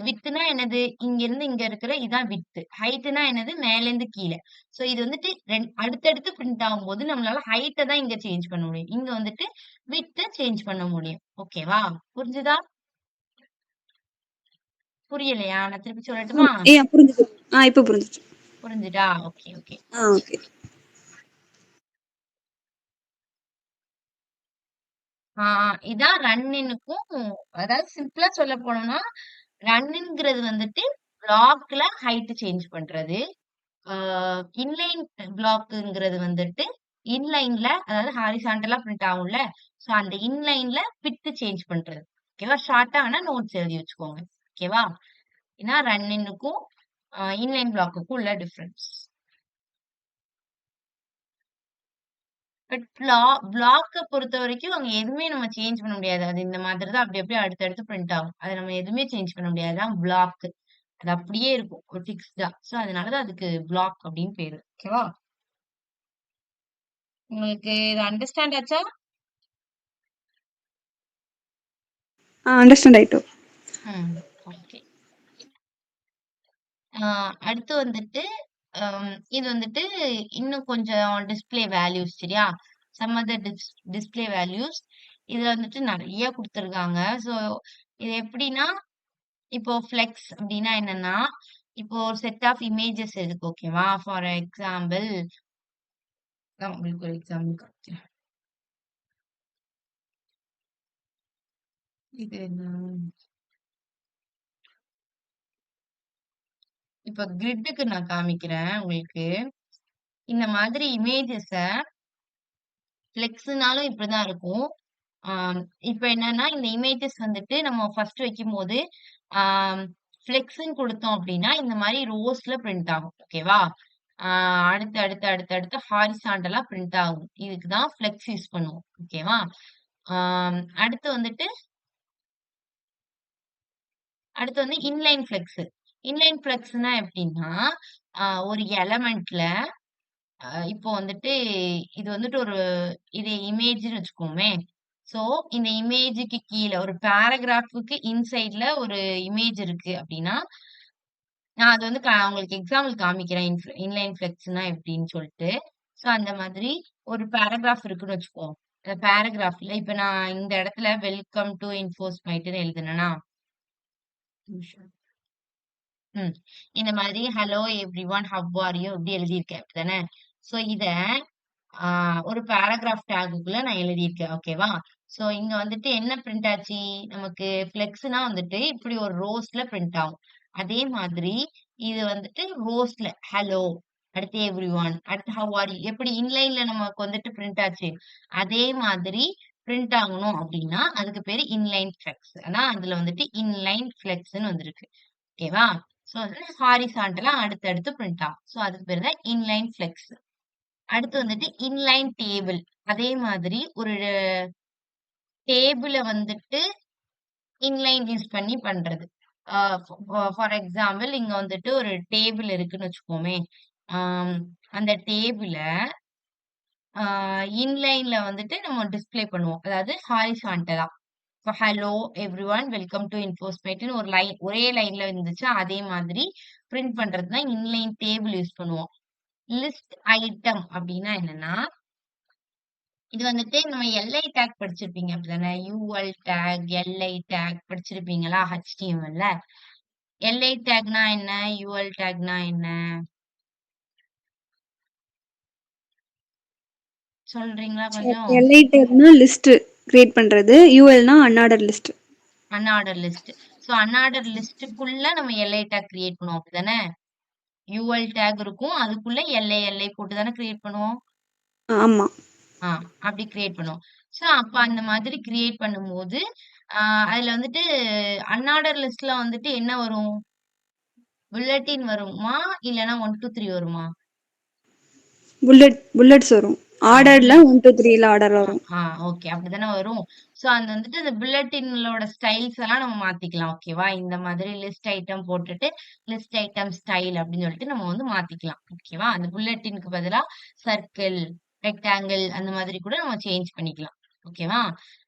விட்த்னா என்னது? இங்கிருந்து இங்க இருக்கிற இதான் விட்த். ஹைட்னா என்னது? மேலேருந்து கீழ. சோ இது வந்துட்டு அடுத்தடுத்து பிரிண்ட் ஆகும்போது, நம்மளால ஹைட்ட தான் இங்க சேஞ்ச் பண்ண முடியும். இங்க வந்துட்டு விட்த்த சேஞ்ச் பண்ண முடியும். ஓகேவா? புரிஞ்சுதா? புரியலையா? நான் திருப்பி சொல்லட்டுமா? புரிஞ்சுது. இப்ப புரிஞ்சுச்சு. புரிஞ்சுதா? Okay, okay. ஓகே. ஆ இதான் ரன்னினுக்கும் அதாவது சிம்பிளா சொல்ல போனோம்னா, ரன்னின்ங்கிறது வந்துட்டு பிளாக்ல ஹைட் சேஞ்ச் பண்றது. ஆ இன்லைன் பிளாக்குங்கிறது வந்துட்டு இன்லைன்ல அதாவது ஹாரிசான்டலா பிரிண்ட் ஆகும்ல. சோ அந்த இன்லைன்ல விட்த் சேஞ்ச் பண்றது. ஓகேவா? ஷார்ட்டா வேணா நோட்ஸ் எழுதி வச்சுக்கோங்க. ஓகேவா? ஏன்னா ரன்னினுக்கும் இன்லைன் பிளாக்குக்கும் உள்ள டிஃபரன்ஸ். பட் பிளாக்க பொறுத்தவரைக்கும் அங்க எதுவுமே நம்ம சேஞ்ச் பண்ண முடியாது. அது இந்த மாதிரி தான் அப்படி அப்படியே அடுத்தடுத்து பிரிண்ட் ஆகும். அத நம்ம எதுவுமே சேஞ்ச் பண்ண முடியாது. அதான் பிளாக். அது அப்படியே இருக்கும். ஒரு ஃபிக்ஸ்டா. சோ அதனால தான் அதுக்கு பிளாக் அப்படின்னு பேரு. ஓகேவா? உங்களுக்கு இது அண்டர்ஸ்டாண்ட் ஆச்சா? அண்டர்ஸ்டாண்ட் ஆயிட்டோம். ம். ஓகே. அடுத்து வந்துட்டு இது வந்துட்டு இன்னும் கொஞ்சம் டிஸ்ப்ளே வேல்யூஸ் சரியா? Some of the display values. இதுல வந்துட்டு நெறைய குடுத்துருக்காங்க. ஸோ இது எப்படின்னா, இப்போ ஃப்ளெக்ஸ் அப்படின்னா என்னன்னா, இப்போ ஒரு செட் ஆஃப் இமேஜஸ் இருக்கு ஓகேவா? ஃபார் எக்ஸாம்பிள் நான் உங்களுக்கு ஒரு எக்ஸாம்பிள் காமிக்கிறேன். இது என்ன? இப்ப கிரிட்டுக்கு நான் காமிக்கிறேன் உங்களுக்கு. இந்த மாதிரி இமேஜஸ ஃப்ளெக்ஸ்னாலும் இப்படிதான் இருக்கும். ஆம், இப்ப என்னன்னா, இந்த இமேஜஸ் வந்துட்டு நம்ம ஃபர்ஸ்ட் வைக்கும்போது, ஆம், ஃப்ளெக்ஸ்ன்னு குடுத்தோம் அப்டின்னா, இந்த மாரி ரோஸ்ல பிரிண்ட் ஆகும். ஓகேவா? ஆ அடுத்து, அடுத்து, அடுத்து, அடுத்து ஹாரிசான்டலா பிரிண்ட் ஆகும். இதுக்கு தான் ஃப்ளெக்ஸ் யூஸ் பண்ணுவோம். ஓகேவா? அடுத்து வந்துட்டு அடுத்து வந்து இன்லைன் ஃப்ளெக்ஸ். இன்லைன் ஃப்ளெக்ஸ்னா எப்டின்னா, ஒரு எலமெண்ட்ல இப்போ வந்துட்டு இது வந்துட்டு இது இமேஜ்ன்னு வச்சுக்குவோமே. சோ, இந்த இமேஜுக்கு கீழ ஒரு பேராகிராஃப்க்கு இன்சைட்ல ஒரு இமேஜ் இருக்கு அப்டின்னா, நான் அது வந்து உங்களுக்கு எக்ஸாம்பிள் காமிக்கிறேன். இன்லைன் ஃப்ளெக்ஸ்னா எப்டின்னு சொல்ட்டு. சோ, அந்த மாதிரி ஒரு பேராகிராஃப் இருக்குன்னு வச்சுக்குவோம். அந்த பேராகிராஃப்ல இப்ப நான் இந்த இடத்துல வெல்கம் டூ இன்ஃபோஸ்மைட்ன்னு எழுதுனேனா, ம். இந்த மாதிரி hello everyone how are you இப்டி எழுதியிருக்கேன். அப்டிதானே? சோ, இத ஆ ஒரு பேராகிராஃப் டேக்குக்குள்ள நான் எழுதியிருக்கேன். ஓகேவா? சோ இங்க வந்துட்டு என்ன பிரிண்ட் ஆச்சு? நமக்கு ஃப்ளெக்ஸ்னா வந்துட்டு இப்படி ஒரு ரோஸ்ல பிரிண்ட் ஆகும். அதே மாதிரி இது வந்துட்டு ரோஸ்ல ஹலோ, அடுத்து எவ்ரிஒன், அடுத்து ஹவ் ஆர் யூ எப்படி இன்லைன்ல நமக்கு வந்துட்டு பிரிண்ட் ஆச்சு. அதே மாதிரி பிரிண்ட் ஆகணும் அப்படின்னா அதுக்கு பேரு இன்லைன் ஃப்ளெக்ஸ். ஆனா அதுல வந்துட்டு இன்லைன் ஃப்ளெக்ஸ்ன்னு வந்திருக்கு. ஓகேவா? சோ வந்து ஹாரிசான்டலா அடுத்தடுத்து பிரிண்ட் ஆகும். சோ அதுக்கு பேரு தான் இன்லைன் ஃப்ளெக்ஸ். அடுத்து வந்துட்டு இன்லைன் டேபிள். அதே மாதிரி ஒரு டேபிள வந்துட்டு இன்லைன் யூஸ் பண்ணி பண்றது. ஆ ஃபார் எக்ஸாம்பிள் இங்க வந்துட்டு ஒரு டேபிள் இருக்குன்னு வச்சுக்குவோமே. ஆம் அந்த டேபிள ஆ இன்லைன்ல வந்துட்டு நம்ம டிஸ்ப்ளே பண்ணுவோம். அதாவது ஹாரிசான்டலா. இப்ப ஹலோ எவ்ரிஒன் வெல்கம் டூ இன்ஃபோஸ்மேட்ன்னு ஒரு லைன் ஒரே லைன்ல இருந்துச்சா, அதே மாதிரி பிரிண்ட் பண்றது தான் இன்லைன் டேபிள் யூஸ் பண்ணுவோம். லிஸ்ட் ஐட்டம் அப்டின்னா என்னன்னா இது வந்துட்டு நம்ம எல்ஐ டேக் படிச்சிருப்பீங்க அப்படிதானே? யூஎல் டேக், எல்ஐ டேக் படிச்சிருப்பீங்களா? HTML-ல. எல்ஐ டேக்னா என்ன? யூஎல் டேக்னா என்ன? சொல்றீங்களா கொஞ்சம்? எல்ஐ டேக்னா லிஸ்ட் கிரியேட் பண்றது. யூஎல்னா அன்ஆர்டர் லிஸ்ட். அன்ஆர்டர் லிஸ்ட். சோ அன்ஆர்டர் லிஸ்ட்டுக்குள்ள நம்ம எல்ஐ டேக் கிரியேட் பண்ணுவோம் அப்படிதானே? யூஎல் டேக் இருக்கும். அதுக்குள்ள எல்ஐ போட்டு தானே கிரியேட் பண்ணுவோம். ஆமா. ஆ அப்படி கிரியேட் பண்ணுவோம். சோ அப்ப அந்த மாதிரி கிரியேட் பண்ணும்போது, ஆ அதுல வந்துட்டு அன்ஆர்டர் லிஸ்ட்ல வந்துட்டு என்ன வரும்? புல்லட்டின் வருமா? இல்லன்னா 1, 2, 3 வருமா? புல்லட்ஸ் வரும். ஆர்டர்ல புல்லட் 1, 2, 3ல ஆர்டர் வரும். ஓகே. அப்படித்தானே வரும். சோ அந்த வந்துட்டு அந்த புல்லட்டின்லோட ஸ்டைல்ஸ் எல்லாம் நம்ம மாத்திக்கலாம். ஓகேவா? இந்த மாதிரி லிஸ்ட் ஐட்டம் போட்டுட்டு, லிஸ்ட் ஐட்டம் ஸ்டைல் அப்படின்னு சொல்லிட்டு நம்ம வந்து மாத்திக்கலாம். ஓகேவா? அந்த புல்லட்டின்க்கு பதிலா சர்க்கிள், ரெக்டாங்கிள் அந்த மாதிரி கூட நம்ம சேஞ்ச் பண்ணிக்கலாம். ஓகேவா?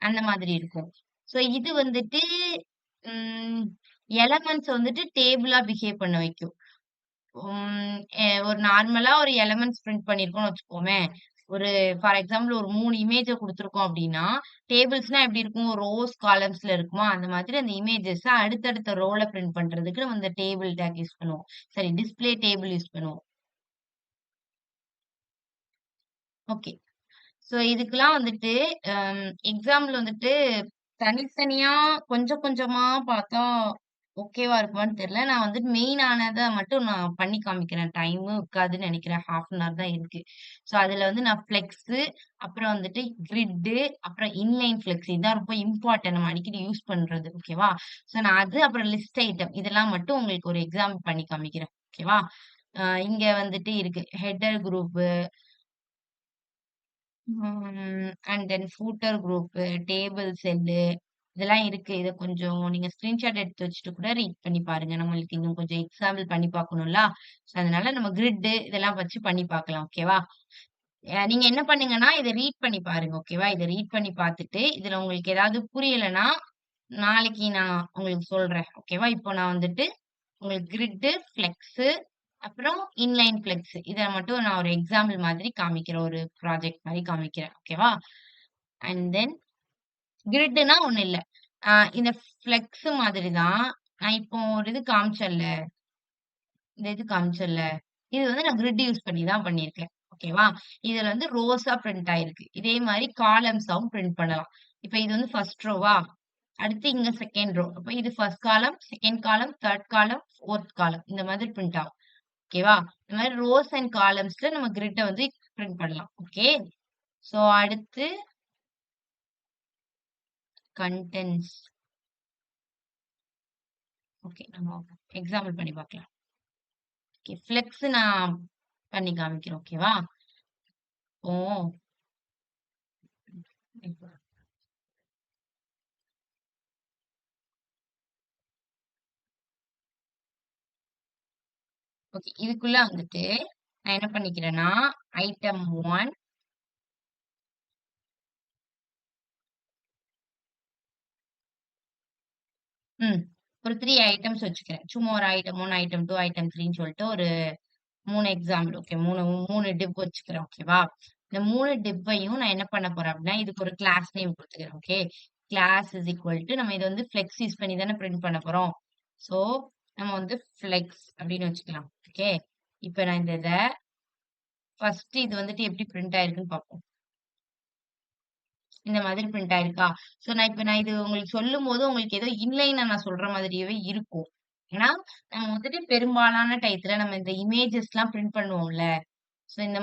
அந்த மாதிரி இருக்கும். சோ இது வந்துட்டு ம் எலமெண்ட்ஸ் வந்துட்டு டேபிளா பிஹேவ் பண்ண வைக்கும். ஒரு நார்மலா ஒரு எலிமெண்ட்ஸ் பிரிண்ட் பண்ணியிருக்கோம்னு வச்சுக்கோமே. ஒரு ஃபார் எக்ஸாம்பிள் ஒரு 3 இமேஜ குடுத்துருக்கோம் அப்டின்னா, டேபிள்ஸ்னா எப்படி இருக்கும்? ரோஸ், காலம்ஸ்ல இருக்குமா? அந்த மாதிரி அந்த இமேஜஸ அடுத்தடுத்த ரோல பிரிண்ட் பண்றதுக்கு நம்ம இந்த டேபிள் டேக் யூஸ் பண்ணுவோம். சாரி டிஸ்ப்ளே டேபிள் யூஸ் பண்ணுவோம். ஓகே. ஸோ இதுக்கெல்லாம் வந்துட்டு எக்ஸாம்ல வந்துட்டு தனித்தனியா கொஞ்சம் கொஞ்சமா பார்த்தா ஓகேவா இருக்குமான்னு தெரியல. நான் வந்துட்டு மெயினானத மட்டும் நான் பண்ணி காமிக்கிறேன். டைமும் இருக்காதுன்னு நெனைக்கிறேன். 1/2 அன் ஹவர் தான் இருக்கு. ஸோ அதுல வந்து நான் ஃப்ளெக்ஸு, அப்புறம் வந்துட்டு கிரிட்டு, அப்புறம் இன்லைன் ஃப்ளெக்ஸ் இதான் ரொம்ப இம்பார்ட்டன்ட். நம்ம அடிக்கடி யூஸ் பண்றது. ஓகேவா? ஸோ நான் அது அப்புறம் லிஸ்ட் ஐட்டம் இதெல்லாம் மட்டும் உங்களுக்கு ஒரு எக்ஸாம்பிள் பண்ணி காமிக்கிறேன். ஓகேவா? இங்க வந்துட்டு இருக்கு. Header group and then footer group, table cell இதெல்லாம் இருக்கு. இத கொஞ்சம் நீங்க ஸ்கிரீன்ஷாட் எடுத்து வச்சுட்டு கூட ரீட் பண்ணி பாருங்க. நம்மளுக்கு இன்னும் கொஞ்சம் எக்ஸாம்பிள் பண்ணி பார்க்கணும்ல. ஸோ அதனால நம்ம கிரிட்டு இதெல்லாம் வச்சு பண்ணி பார்க்கலாம். ஓகேவா? நீங்க என்ன பண்ணுங்கன்னா, இத ரீட் பண்ணி பாருங்க. ஓகேவா? இத ரீட் பண்ணி பார்த்துட்டு, இதுல உங்களுக்கு ஏதாவது புரியலன்னா, நாளைக்கு நான் உங்களுக்கு சொல்றேன். ஓகேவா? இப்போ நான் வந்துட்டு உங்களுக்கு கிரிட்டு, ஃப்ளெக்ஸு, அப்புறம் இன்லைன் ஃப்ளெக்ஸ் இத மட்டும் நான் ஒரு எக்ஸாம்பிள் மாதிரி காமிக்கிறேன். ஒரு ப்ராஜெக்ட் மாரி காமிக்கிறேன். ஓகேவா? அண்ட் தென் கிரிட்னா ஒண்ணும் இல்ல. இந்த ஃப்ளெக்ஸ் மாதிரி தான். நான் இப்போ ஒரு இது காமிச்சேன்ல, இந்த இது காமிச்சேன்ல, இது வந்து நான் கிரிட் யூஸ் பண்ணி தான் பண்ணியிருக்கேன். ஓகேவா? இதுல வந்து ரோஸா பிரிண்ட் ஆயிருக்கு. இதே மாரி காலம்ஸாவும் பிரிண்ட் பண்ணலாம். இப்ப இது வந்து ஃபர்ஸ்ட் ரோவா? அடுத்து இங்க செகண்ட் ரோ. அப்ப இது first column, second column, third காலம், ஃபோர்த் காலம். இந்த மாதிரி பிரிண்ட் ஆகும். ஓகேவா? இந்த மாரி ரோஸ் அண்ட் காலம்ஸ்ல நம்ம கிரிட்ட வந்து பிரிண்ட் பண்ணலாம். ஓகே. சோ அடுத்து கன்டென்ட்ஸ். ஓகே. நம்ம எக்ஸாம்பிள் பண்ணி பார்க்கலாம். ஓகே. ஃப்ளெக்ஸ் நான் பண்ணி காமிக்கிறேன். ஓகேவா? இப்போ இப்போ ஓகே. இதுக்குள்ள வந்துட்டு நான் என்ன பண்ணிக்கிறேன்னா, ஐட்டம் 1 ம். ஒரு 3 ஐட்டம்ஸ் வச்சுக்கிறேன். சும்மா ஒரு ஐட்டம் 1, ஐட்டம் 2, ஐட்டம் 3ன்னு சொல்லிட்டு ஒரு 3 எக்ஸாம்பிள். ஓகே. 3 டிப் வச்சுக்கிறேன். ஓகேவா? இந்த 3 டிப்பையும் நான் என்ன பண்ண போறேன் அப்படின்னா, இதுக்கு ஒரு கிளாஸ் நேம் குடுத்துக்கிறேன். Okay. Class is equal to நம்ம இத வந்து ஃப்ளெக்ஸ் யூஸ் பண்ணி தானே பிரிண்ட் பண்ண போறோம். சோ, நம்ம வந்து ஃப்ளெக்ஸ் அப்படின்னு வச்சுக்கலாம். ஓகே. இப்ப நான் இந்த இத ஃபர்ஸ்ட் இது வந்துட்டு எப்படி பிரிண்ட் ஆயிருக்குன்னு பார்ப்போம். இந்த மாதிரி பிரிண்ட் ஆயிருக்கா? சோ நான் இது உங்களுக்கு சொல்லும்போது உங்களுக்கு ஏதோ இன்லைனா நான் சொல்ற மாதிரியே இருக்கும். ஏன்னா, நம்ம வந்துட்டு பெரும்பாலான டயத்துல நம்ம இந்த இமேஜஸ்லாம் பிரிண்ட் பண்ணுவோம்ல. சோ இந்த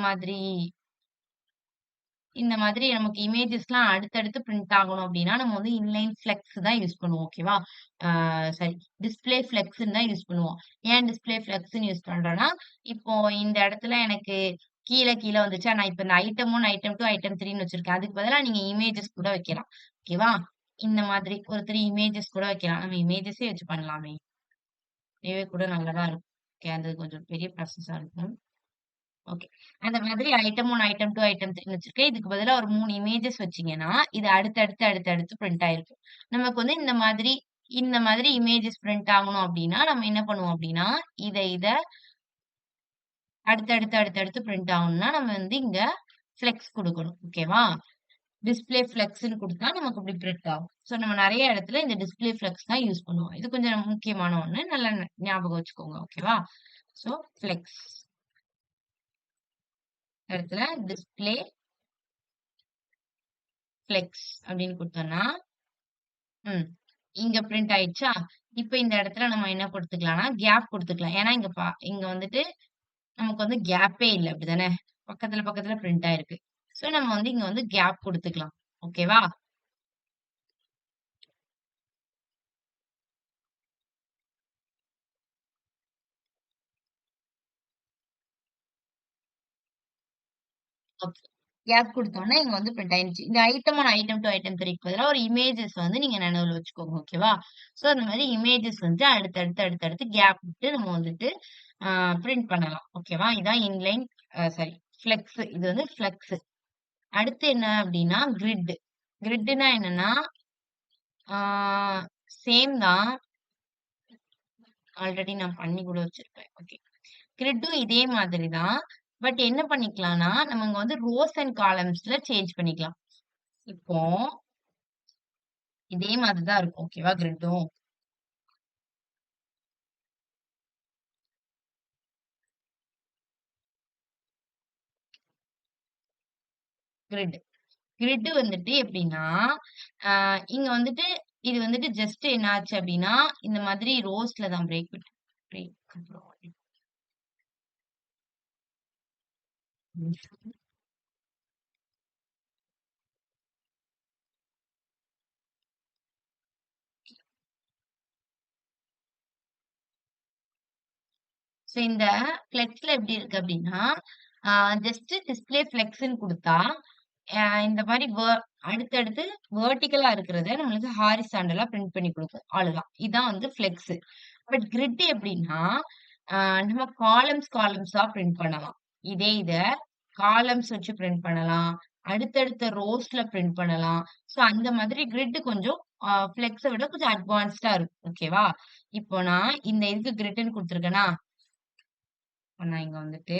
மாதிரி நமக்கு இமேஜஸ்லாம் அடுத்தடுத்து பிரிண்ட் ஆகணும் அப்டின்னா, நம்ம வந்து இன்லைன் ஃப்ளெக்ஸ் தான் யூஸ் பண்ணுவோம். ஓகேவா? ஆ சாரி டிஸ்ப்ளே ஃப்ளெக்ஸ்ன்னு தான் யூஸ் பண்ணுவோம். ஏன் டிஸ்ப்ளே ஃப்ளெக்ஸ்ன்னு யூஸ் பண்றோம்னா, இப்போ இந்த இடத்துல எனக்கு கீழ வந்துச்சா, நான் இப்ப இந்த ஐட்டம் 1, ஐட்டம் 2, ஐட்டம் 3ன்னு வச்சிருக்கேன். அதுக்கு பதிலா நீங்க இமேஜஸ் கூட வைக்கலாம். ஓகேவா? இந்த மாதிரி ஒரு 3 இமேஜஸ் கூட வைக்கலாம். நம்ம இமேஜஸே வச்சு பண்ணலாமே! இதுவே கூட நல்லா தான் இருக்கும். ஓகே. அது கொஞ்சம் பெரிய ப்ராசஸா இருக்கும். ஓகே. அந்த மாதிரி ஐட்டம் 1, ஐட்டம் 2, ஐட்டம் 3ன்னு வச்சிருக்கேன். இதுக்கு பதிலா ஒரு 3 இமேஜஸ் வச்சீங்கன்னா, இது அடுத்தடுத்து பிரிண்ட் ஆயிருக்கும். நமக்கு வந்து இந்த மாதிரி இமேஜஸ் பிரிண்ட் ஆகணும் அப்டின்னா, நம்ம என்ன பண்ணுவோம் அப்டின்னா, இத அடுத்தடுத்து பிரிண்ட் ஆகணும்னா, நம்ம வந்து இங்க ஃப்ளெக்ஸ் குடுக்கணும். ஓகேவா? டிஸ்ப்ளே ஃப்ளெக்ஸ்ன்னு குடுத்தா நமக்கு இப்டி பிரிண்ட் ஆகும். ஸோ நம்ம நெறைய இடத்துல இந்த டிஸ்ப்ளே ஃப்ளெக்ஸ் தான் யூஸ் பண்ணுவோம். இது கொஞ்சம் முக்கியமான ஒண்ணு. நல்லா ஞாபகம் வச்சுக்கோங்க. ஓகேவா? ஸோ ஃப்ளெக்ஸ் இடத்துல டிஸ்ப்ளே ஃப்ளெக்ஸ் அப்படின்னு குடுத்தோம்னா, ம். இங்க பிரிண்ட் ஆயிடுச்சா? இப்ப இந்த இடத்துல நம்ம என்ன குடுத்துக்கலாம்னா, கேப் குடுத்துக்கலாம். ஏன்னா இங்க வந்துட்டு நமக்கு வந்து கேப்பே இல்ல. அப்படிதானே? பக்கத்துல பிரிண்ட் ஆயிருக்கு. சோ நம்ம வந்து இங்க வந்து கேப் குடுத்துக்கலாம். ஓகேவா? ஓகே. கேப் குடுத்தோனே இங்க வந்து பிரிண்ட் ஆயிருச்சு. இந்த ஐட்டம் 1, ஐட்டம் 2, ஐட்டம் 3க்கு பதிலா ஒரு இமேஜஸ் வந்து நீங்க நனவுல வச்சுக்கோங்க. ஓகேவா? சோ அந்த மாரி இமேஜஸ் வந்து அடுத்தடுத்து கேப் விட்டு நம்ம வந்துட்டு ஆ பிரிண்ட் பண்ணலாம். ஓகேவா? இதான் இன்லைன் சாரி ஃப்ளெக்ஸ். இது வந்து ஃப்ளெக்ஸ். அடுத்து என்ன அப்டின்னா, கிரிட். கிரிட்னா என்னன்னா, ஆ சேம் தான். ஆல்ரெடி நான் பண்ணி கூட வச்சிருப்பேன். ஓகே. கிரிட்டும் இதே மாதிரி தான். பட் என்ன பண்ணிக்கலாம்னா, நம்ம இங்க வந்து ரோஸ் அண்ட் காலம்ஸ்ல சேஞ்ச் பண்ணிக்கலாம். இப்போ இதே மாதிரி தான் இருக்கும். ஓகேவா? கிரிட்டும். கிரிட். கிரிட் வந்துட்டு எப்படின்னா, ஆ இங்க வந்துட்டு இது வந்துட்டு ஜஸ்ட் என்ன ஆச்சு அப்படின்னா, இந்த மாதிரி ரோஸ்ல தான் பிரேக் அப்புறம் ஸோ இந்த ஃப்ளெக்ஸ்ல எப்படி இருக்கு அப்படின்னா, ஜஸ்ட் டிஸ்ப்ளே ஃப்ளெக்ஸ்ன்னு குடுத்தா, இந்த மாரி அடுத்தடுத்து வெர்டிகலா இருக்கிறத நம்மளுக்கு ஹாரிசான்டலா பிரிண்ட் பண்ணி குடுக்கும். அவ்வளவுதான். இதான் வந்து ஃப்ளெக்ஸ். பட் கிரிட் எப்படின்னா, ஆ நம்ம காலம்ஸா பிரிண்ட் பண்ணலாம். இதே இத காலம்ஸ் வச்சு பிரிண்ட் பண்ணலாம். அடுத்தடுத்த ரோஸ்ல பிரிண்ட் பண்ணலாம். ஸோ அந்த மாதிரி கிரிட் கொஞ்சம் ஃப்ளெக்ஸ விட கொஞ்சம் அட்வான்ஸ்டா இருக்கும். ஓகேவா? இப்போ நான் இந்த இதுக்கு கிரிட்ன்னு குடுத்துருக்கேனா, இப்ப நான் இங்க வந்துட்டு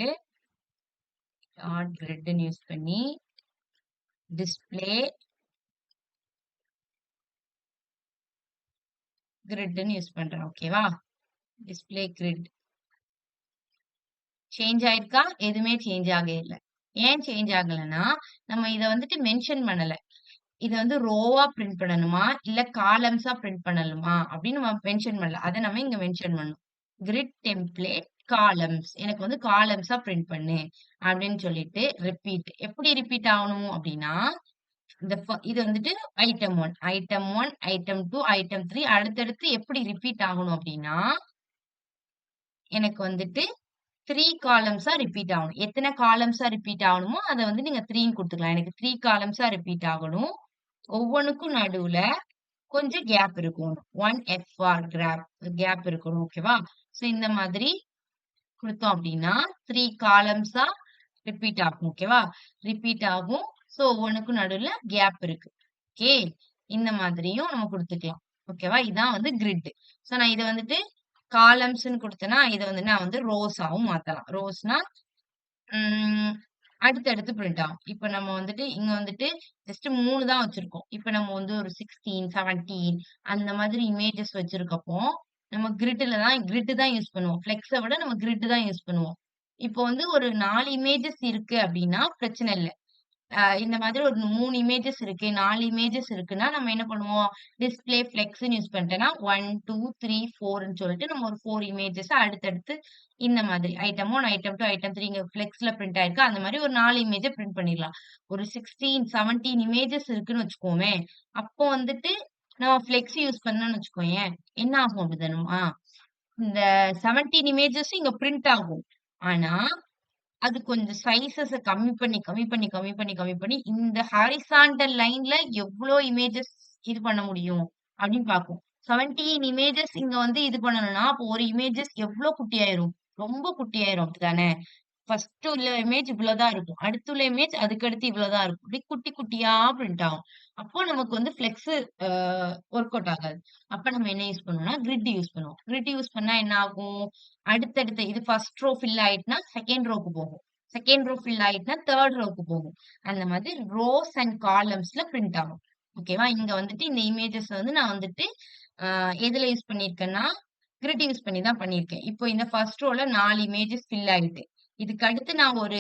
டாட் கிரிட்ன்னு யூஸ் பண்ணி டிஸ்ப்ளே கிரிட்ன்னு யூஸ் பண்றேன். ஓகேவா? Display grid. சேஞ்ச் ஆயிருக்கா? எதுவுமே சேஞ்ச் ஆகவே இல்ல. ஏன் சேஞ்ச் ஆகலன்னா, நம்ம இத வந்துட்டு மென்ஷன் பண்ணல. இத வந்து ரோவா பிரிண்ட் பண்ணணுமா? இல்ல காலம்ஸா பிரிண்ட் பண்ணணுமா? அப்படின்னு நம்ம மென்ஷன் பண்ணல. அத நம்ம இங்க மென்ஷன் பண்ணணும். Grid template columns. எனக்கு வந்து காலம்ஸா பிரிண்ட் பண்ணு. அப்படின்னு சொல்லிட்டு ரிப்பீட். எப்படி ரிப்பீட் ஆகணும் அப்படின்னா, இது வந்துட்டு ஐட்டம் 1, ஐட்டம் 1, ஐட்டம் 2, ஐட்டம் 3 அடுத்தடுத்து எப்படி ரிப்பீட் ஆகணும் அப்படின்னா, எனக்கு வந்துட்டு 3 காலம்ஸா ரிப்பீட் ஆகணும். எத்தன காலம்ஸா ரிப்பீட் ஆகணுமோ, அத வந்து நீங்க 3ன்னு குடுத்துக்கலாம். எனக்கு 3 காலம்ஸா ரிப்பீட் ஆகணும். ஒவ்வொன்னுக்கும் நடுவுல கொஞ்சம் கேப் இருக்கணும். 1 எஃப்ஆர் கேப் இருக்கணும். ஓகேவா? ஸோ இந்த மாதிரி குடுத்தோம் அப்டின்னா, 3 காலம்ஸா ரிப்பீட் ஆகும். ஓகேவா? ரிப்பீட் ஆகும். ஸோ ஒவ்வொன்னுக்கும் நடுவுல கேப் இருக்கு. ஓகே. இந்த மாதிரியும் நம்ம குடுத்துக்கலாம். ஓகேவா? இதான் வந்து கிரிட். ஸோ நான் இத வந்துட்டு காலம்ஸ்ன்னு குடுத்தேன்னா, இத வந்து நான் வந்து ரோஸாவும் மாத்தலாம். ரோஸ்னா ம் அடுத்தடுத்து பிரிண்ட் ஆகும். இப்ப நம்ம வந்துட்டு இங்க வந்துட்டு ஜஸ்ட் 3 தான் வச்சிருக்கோம். இப்ப நம்ம வந்து ஒரு 16, 17 அந்த மாதிரி இமேஜஸ் வச்சிருக்கப்போ, நம்ம கிரிட் தான் யூஸ் பண்ணுவோம். ஃப்ளெக்ஸ விட நம்ம கிரிட் தான் யூஸ் பண்ணுவோம். இப்போ வந்து ஒரு 4 இமேஜஸ் இருக்கு அப்டின்னா பிரச்சனை இல்ல. இந்த மாதிரி ஒரு 3 இமேஜஸ் இருக்கு, 4 இமேஜஸ் இருக்குன்னா, நம்ம என்ன பண்ணுவோம்? டிஸ்ப்ளே ஃப்ளெக்ஸ்ன்னு யூஸ் பண்ணிட்டேன்னா, 1, 2, 3, 4ன்னு சொல்லிட்டு நம்ம ஒரு 4 இமேஜஸ அடுத்தடுத்து இந்த மாதிரி ஐட்டம் 1, ஐட்டம் 2, ஐட்டம் 3 இங்க ஃப்ளெக்ஸ்ல பிரிண்ட் ஆயிருக்கு. அந்த மாரி ஒரு 4 இமேஜ பிரிண்ட் பண்ணிடலாம். ஒரு 16, 17 இமேஜஸ் இருக்குன்னு வச்சுக்குவோமே, அப்போ வந்துட்டு நம்ம ஃப்ளெக்ஸ் யூஸ் பண்ணோம்னு வச்சுக்கோயேன், என்ன ஆகும் அப்படி தானமா? இந்த 17 இமேஜஸும் இங்க பிரிண்ட் ஆகும். ஆனா அது கொஞ்சம் சைஸஸ கம்மி பண்ணி, இந்த ஹாரிசான்டல் லைன்ல எவ்ளோ இமேஜஸ் இது பண்ண முடியும் அப்படின்னு பார்க்கும். 17 இமேஜஸ் இங்க வந்து இது பண்ணணும்னா, அப்போ ஒரு இமேஜஸ் எவ்ளோ குட்டியாயிரும்? ரொம்ப குட்டியாயிரும் அப்படித்தானே? ஃபர்ஸ்ட் உள்ள இமேஜ் இவ்வளவுதான் இருக்கும். அடுத்து உள்ள இமேஜ் அதுக்கடுத்து இவ்வளவுதான் இருக்கும். அப்படியே குட்டி குட்டியா பிரிண்ட் ஆகும். அப்போ நமக்கு வந்து ஃப்ளெக்ஸ் அ ஒர்க் அவுட் ஆகாது. அப்ப நம்ம என்ன யூஸ் பண்ணுவோம்னா, கிரிட் யூஸ் பண்ணுவோம். கிரிட் யூஸ் பண்ணா என்ன ஆகும்? அடுத்தடுத்து இது ஃபர்ஸ்ட் ரோ ஃபில் ஆயிட்டுனா, செகண்ட் ரோக்கு போகும். செகண்ட் ரோ ஃபில் ஆயிட்டுனா, தேர்ட் ரோக்கு போகும். அந்த மாதிரி ரோஸ் அண்ட் காலம்ஸ்ல பிரிண்ட் ஆகும். ஓகேவா? இங்க வந்துட்டு இந்த இமேஜஸ் வந்து நான் வந்துட்டு அ எதுல யூஸ் பண்ணியிருக்கேன்னா, கிரிட் யூஸ் பண்ணி தான் பண்ணியிருக்கேன். இப்போ இந்த ஃபர்ஸ்ட் ரோல 4 இமேஜஸ் ஃபில் ஆயிட்டு. இதுக்கு அடுத்து நான் ஒரு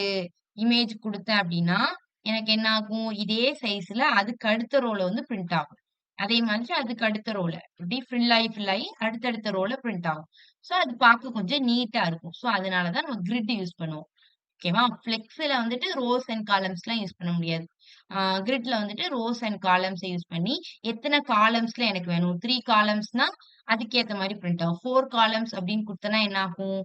இமேஜ் குடுத்தேன் அப்டின்னா, எனக்கு என்ன ஆகும்? இதே சைஸ்ல அதுக்கு அடுத்த ரோல வந்து பிரிண்ட் ஆகும். அதே மாதிரி அதுக்கு அடுத்த ரோல இப்டி ஃபில் ஆயி அடுத்தடுத்த ரோல பிரிண்ட் ஆகும். ஸோ அது பார்க்க கொஞ்சம் நீட்டா இருக்கும். ஸோ அதனால தான் நம்ம கிரிட் யூஸ் பண்ணுவோம். ஓகேவா? ஃப்ளெக்ஸ்ல வந்துட்டு ரோஸ் அண்ட் காலம்ஸ்லாம் யூஸ் பண்ண முடியாது. கிரிட்ல வந்துட்டு ரோஸ் அண்ட் காலம்ஸ யூஸ் பண்ணி, எத்தன காலம்ஸ்ல எனக்கு வேணும்? 3 காலம்ஸ்னா அதுக்கேத்த மாரி பிரிண்ட் ஆகும். 4 காலம்ஸ் அப்டின்னு குடுத்தனா என்ன ஆகும்?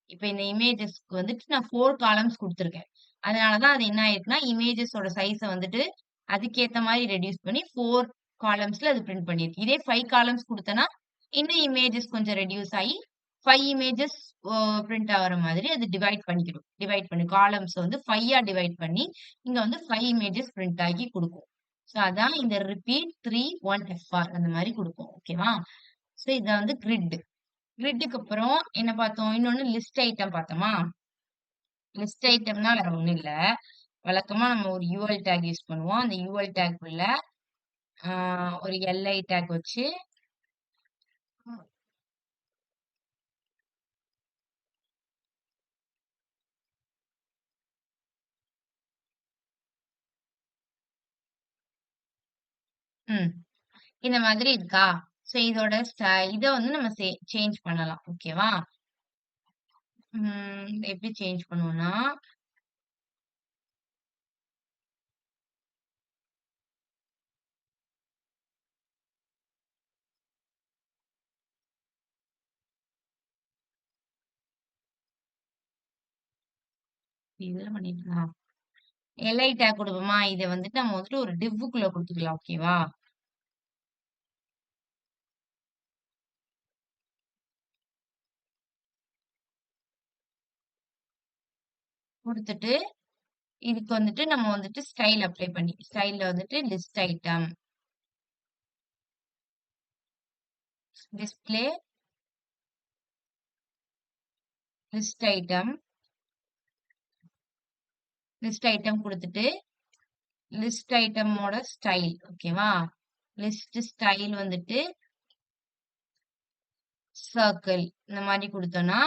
இப்ப இந்த இமேஜஸ்க்கு வந்துட்டு நான் 4 காலம்ஸ் குடுத்துருக்கேன். அதனால தான் அது என்ன ஆயிருக்குன்னா, இமேஜஸோட சைஸ வந்துட்டு அதுக்கேத்த மாரி ரெட்யூஸ் பண்ணி 4 காலம்ஸ்ல அது பிரிண்ட் பண்ணிருக்கு. இதே 5 காலம்ஸ் குடுத்தனா, இன்னும் இமேஜஸ் கொஞ்சம் ரெட்யூஸ் ஆயி 5 இமேஜஸ் பிரிண்ட் ஆகுற மாதிரி அது டிவைட் பண்ணிக்கிடும். டிவைட் பண்ணி காலம்ஸ் வந்து 5ஆ டிவைட் பண்ணி, இங்க வந்து 5 இமேஜஸ் பிரிண்ட் ஆகி குடுக்கும். ஸோ அதான் இந்த ரிப்பீட் 3, 1 எஃப்ஆர் அந்த மாரி குடுக்கும். ஓகேவா? ஸோ இத வந்து கிரிட். கிரிட்க்கு அப்புறம் என்ன பார்த்தோம்? இன்னொன்னு லிஸ்ட் ஐட்டம் பார்த்தோமா? லிஸ்ட் ஐட்டம்னா வேற ஒண்ணும் இல்ல. வழக்கமா நம்ம ஒரு யூஎல் டேக் யூஸ் பண்ணுவோம். அந்த யூஎல் டேக் உள்ள ஒரு எல்ஐ டேக் வச்சு ம். இந்த மாதிரி இருக்கா? சோ இதோட இத வந்து நம்ம சேஞ்ச் பண்ணலாம். ஓகேவா? எப்படி சேஞ்ச் பண்ணுவோம்னா, இதுல பண்ணிக்கலாம். எல்ஐ டேக் குடுப்போமா, இத வந்துட்டு நம்ம வந்துட்டு ஒரு டிவ்வுக்குள்ள குடுத்துக்கலாம். ஓகேவா? குடுத்துட்டு, இதுக்கு வந்துட்டு நம்ம வந்துட்டு ஸ்டைல் அப்ளை பண்ணி ஸ்டைல்ல வந்துட்டு list item, display list item, list item குடுத்துட்டு, லிஸ்ட் ஐட்டமோட ஸ்டைல். ஓகேவா? லிஸ்ட் ஸ்டைல் வந்துட்டு சர்க்கிள் இந்த மாரி குடுத்தோம்னா,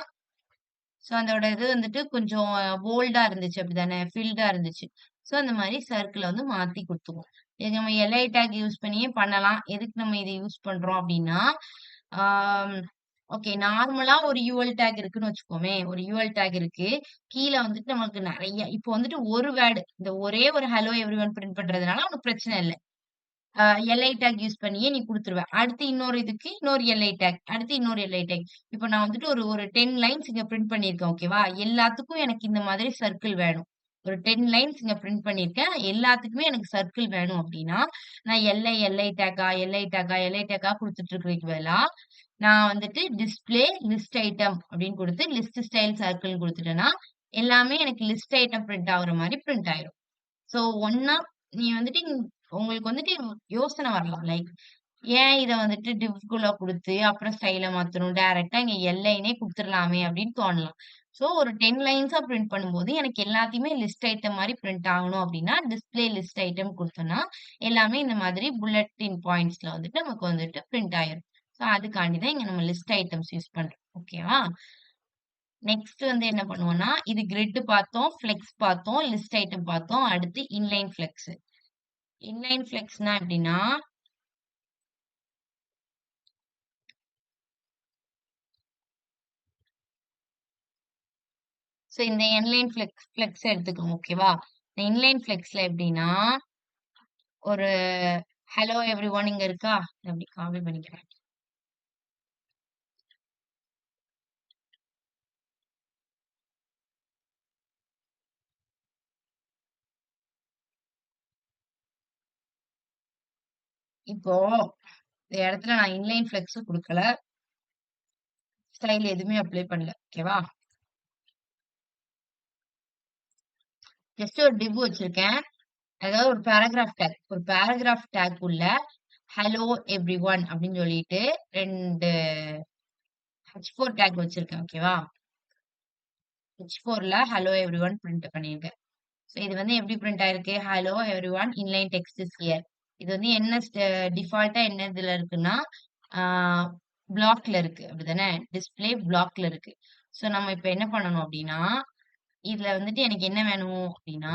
சோ அதோட இது வந்துட்டு கொஞ்சம் போல்டா இருந்துச்சு அப்படிதானே? ஃபில்டா இருந்துச்சு. சோ அந்த மாரி சர்க்கிள வந்து மாத்தி குடுத்துக்குவோம். இது நம்ம எல்ஐ டேக் யூஸ் பண்ணியே பண்ணலாம். எதுக்கு நம்ம இத யூஸ் பண்றோம் அப்படின்னா, ஆம் ஓகே நார்மலா ஒரு யூஎல் டேக் இருக்குன்னு வச்சுக்கோமே. ஒரு யூஎல் டேக் இருக்கு. கீழ வந்துட்டு நமக்கு நெறைய இப்போ வந்துட்டு ஒரு வேர்ட் இந்த ஒரே ஒரு ஹலோ எவ்ரிஒன் பிரிண்ட் பண்றதுனால உனக்கு பிரச்சனை இல்ல. எல்ஐ டேக் யூஸ் பண்ணியே நீ குடுத்துருவ. அடுத்து இன்னொரு இதுக்கு இன்னொரு எல்ஐ டேக். அடுத்து இன்னொரு எல்ஐ டேக். இப்ப நான் வந்துட்டு ஒரு ஒரு 10 லைன்ஸ் இங்க பிரிண்ட் பண்ணியிருக்கேன். ஓகேவா? எல்லாத்துக்கும் எனக்கு இந்த மாதிரி சர்க்கிள் வேணும். ஒரு 10 லைன்ஸ் இங்க பிரிண்ட் பண்ணியிருக்கேன். எல்லாத்துக்குமே எனக்கு சர்க்கிள் வேணும் அப்டின்னா, நான் எல்ஐ டேக்கா, எல்ஐ டேக்கா குடுத்துட்டு இருக்கிறதுக்கு பதிலா, நான் வந்துட்டு டிஸ்ப்ளே லிஸ்ட் ஐட்டம் அப்டின்னு குடுத்து லிஸ்ட் ஸ்டைல் சர்க்கிள்ன்னு குடுத்துட்டேன்னா, எல்லாமே எனக்கு லிஸ்ட் ஐட்டம் பிரிண்ட் ஆகுற மாரி பிரிண்ட் ஆயிரும். சோ ஒண்ணா நீ வந்துட்டு உங்களுக்கு வந்துட்டு யோசனை வரலாம். லைக் ஏன் இத வந்துட்டு டிவ்க்குள்ள குடுத்து, அப்புறம் ஸ்டைல மாத்தணும். டைரக்ட்டா இங்க எல்லைன்னே குடுத்துறலாமே அப்படின்னு தோணலாம். சோ ஒரு 10 லைன்ஸா பிரிண்ட் பண்ணும்போது, எனக்கு எல்லாத்தையுமே லிஸ்ட் ஐட்டம் மாரி பிரிண்ட் ஆகணும் அப்படின்னா, டிஸ்ப்ளே லிஸ்ட் ஐட்டம் குடுத்தோம்னா, எல்லாமே இந்த மாதிரி புல்லட்டின் பாயிண்ட்ஸ்ல வந்துட்டு நமக்கு வந்துட்டு பிரிண்ட் ஆயிரும். சோ அதுக்காண்டி தான் இங்க நம்ம லிஸ்ட் ஐட்டம்ஸ் யூஸ் பண்றோம். ஓகேவா? நெக்ஸ்ட் வந்து என்ன பண்ணுவோம்னா, இது கிரிட் பார்த்தோம், ஃப்ளெக்ஸ் பார்த்தோம், லிஸ்ட் ஐட்டம் பார்த்தோம். அடுத்து இன்லைன் ஃப்ளெக்ஸ். இன்லைன் ஃப்ளெக்ஸ்னா எப்படின்னா, சோ இந்த இன்லைன் ஃப்ளெக்ஸ் எடுத்துக்கோங்க. ஓகேவா? இந்த இன்லைன் ஃப்ளெக்ஸ்ல எப்படின்னா, ஒரு ஹலோ எவ்ரிஒன் இங்க இருக்கா? அப்படி காப்பி பண்ணிக்கிறேன். இப்போ இந்த இடத்துல நான் இன்லைன் ஃப்ளெக்ஸ் குடுக்கல. ஸ்டைல் எதுவுமே அப்ளை பண்ணல. ஓகேவா? ஜஸ்ட் ஒரு டிவ் வச்சிருக்கேன். அதாவது ஒரு பேராகிராஃப் டேக். ஒரு பேராகிராஃப் டேக் உள்ள ஹலோ எவ்ரிஒன் அப்படின்னு சொல்லிட்டு 2 H4 டேக் வச்சிருக்கேன். ஓகேவா? H4ல ஹலோ எவ்ரிஒன் பிரிண்ட் பண்ணியிருக்கேன். சோ இது வந்து எப்படி பிரிண்ட் ஆயிருக்கு? Hello everyone inline text is here. இது வந்து என்ன டிஃபால்ட்டா என்ன இதுல இருக்குன்னா, ஆ ப்ளாக்ல இருக்கு. அப்படிதானே? டிஸ்ப்ளே ப்ளாக்ல இருக்கு. சோ நம்ம இப்ப என்ன பண்ணணும் அப்படின்னா, இதுல வந்துட்டு எனக்கு என்ன வேணும் அப்படின்னா,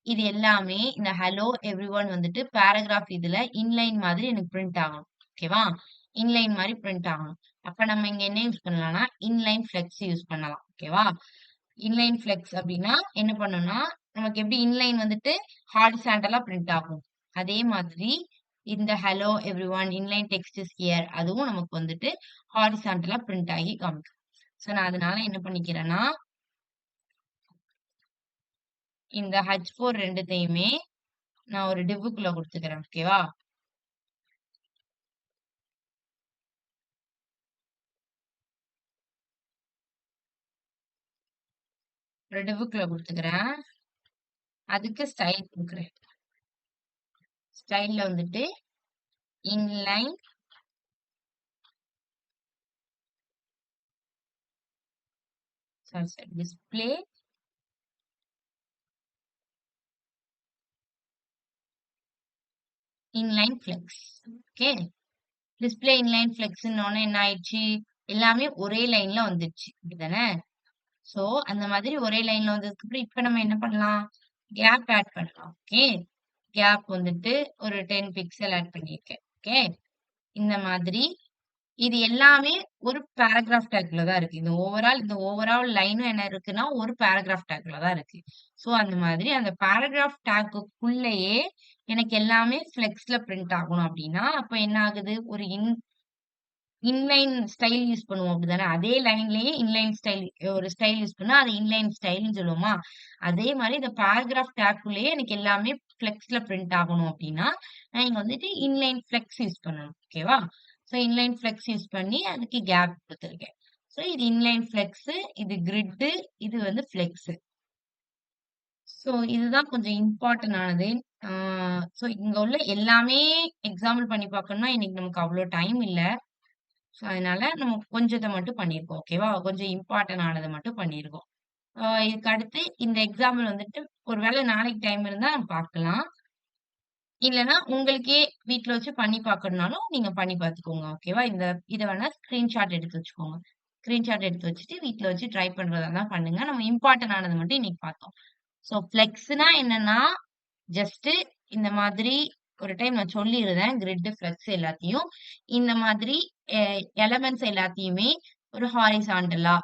இது எல்லாமே இந்த ஹலோ எவ்ரிஒன் வந்துட்டு பேராகிராஃப் இதுல இன்லைன் மாதிரி எனக்கு பிரிண்ட் ஆகணும். ஓகேவா? இன்லைன் மாரி பிரிண்ட் ஆகணும். அப்ப நம்ம இங்க என்ன யூஸ் பண்ணலாம்னா, இன்லைன் ஃப்ளெக்ஸ் யூஸ் பண்ணலாம். ஓகேவா? இன்லைன் ஃப்ளெக்ஸ் அப்படின்னா என்ன பண்ணும்னா, நமக்கு எப்படி இன்லைன் வந்துட்டு ஹாரிசான்டலா பிரிண்ட் ஆகும். அதே மாதிரி இந்த hello everyone inline text is here அதுவும் நமக்கு வந்துட்டு ஹாரிசான்டலா பிரிண்ட் ஆகி காமிக்கும். சோ நான் அதனால என்ன பண்ணிக்கிறேன்னா, இந்த H4 2த்தையுமே நான் ஒரு டிவ்வுக்குள்ள குடுத்துக்கிறேன். ஓகேவா? ஒரு டிவ்வுக்குள்ள குடுத்துக்கிறேன். அதுக்கு ஸ்டைல் குடுக்குறேன். ஸ்டைல்ல வந்துட்டு inline sorry display inline flex. Okay, display inline ஃப்ளெக்ஸ்ன்னு என்ன ஆயிடுச்சு, எல்லாமே ஒரே லைன்ல வந்துருச்சு அப்படிதானே. சோ அந்த மாதிரி ஒரே லைன்ல வந்ததுக்கு அப்புறம் இப்ப நம்ம என்ன பண்ணலாம், கேப் ஆட் பண்ணலாம். ஓகே, கேப் வந்துட்டு ஒரு 10 பிக்சல் ஆட் பண்ணியிருக்கேன். ஓகே, இந்த மாதிரி இது எல்லாமே ஒரு பேராகிராஃப் டேக்ல தான் இருக்கு. இந்த ஓவரால் லைனும் என்ன இருக்குன்னா ஒரு பேராகிராஃப் டேக்ல தான் இருக்கு. சோ அந்த மாதிரி அந்த பேராகிராஃப் டேக்குக்குள்ளேயே எனக்கு எல்லாமே ஃப்ளெக்ஸ்ல பிரிண்ட் ஆகணும் அப்படின்னா அப்ப என்ன ஆகுது, ஒரு இன்லைன் ஸ்டைல் யூஸ் பண்ணுவோம் அப்படிதானே. அதே லைன்லயே இன்லைன் ஸ்டைல் ஒரு ஸ்டைல் யூஸ் பண்ணா அது இன்லைன் ஸ்டைல்னு சொல்லுவோமா. அதே மாதிரி இந்த பேராகிராஃப் டேக்குள்ளேயே எனக்கு எல்லாமே ஃப்ளெக்ஸ்ல பிரிண்ட் ஆகணும் அப்படின்னா நான் இங்க வந்துட்டு இன்லைன் ஃப்ளெக்ஸ் யூஸ் பண்ணணும். ஓகேவா. சோ இன்லைன் ஃப்ளெக்ஸ் யூஸ் பண்ணி அதுக்கு கேப் கொடுத்துருக்கேன். சோ இது இன்லைன் ஃப்ளெக்ஸ், இது கிரிட், இது வந்து ஃப்ளெக்ஸ். சோ இதுதான் கொஞ்சம் இம்பார்ட்டன்ட் ஆனது. சோ இங்க உள்ள எல்லாமே எக்ஸாம்பிள் பண்ணி பார்க்கணும்னா இன்னைக்கு நமக்கு அவ்வளவு டைம் இல்ல. சோ அதனால நம்ம கொஞ்சத்த மட்டும் பண்ணியிருக்கோம். ஓகேவா? கொஞ்சம் இம்பார்ட்டன்ட் ஆனத மட்டும் பண்ணியிருக்கோம். இதுக்கு அடுத்து இந்த எக்ஸாம்பிள் வந்துட்டு ஒருவேளை நாளைக்கு டைம் இருந்தா நம்ம பார்க்கலாம். இல்லன்னா உங்களுக்கே வீட்ல வச்சு பண்ணி பார்க்கணும்னாலும் நீங்க பண்ணி பார்த்துக்கோங்க. ஓகேவா? இத வேணா ஸ்கிரீன்ஷாட் எடுத்து வச்சுக்கோங்க. ஸ்கிரீன்ஷாட் எடுத்து வச்சுட்டு வீட்ல வச்சு ட்ரை பண்றதா இருந்தா பண்ணுங்க. நம்ம இம்பார்ட்டன்ட் ஆனத மட்டும் இன்னைக்கு பார்த்தோம். சோ ஃப்ளெக்ஸ்னா என்னன்னா, ஜஸ்ட் இந்த மாதிரி ஒரு டைம் நான் சொல்லிருந்தேன். கிரிட், ஃப்ளெக்ஸ் எல்லாத்தையும். இந்த மாதிரி எ எலமெண்ட்ஸ் எல்லாத்தையுமே ஒரு ஹாரிசான்டலா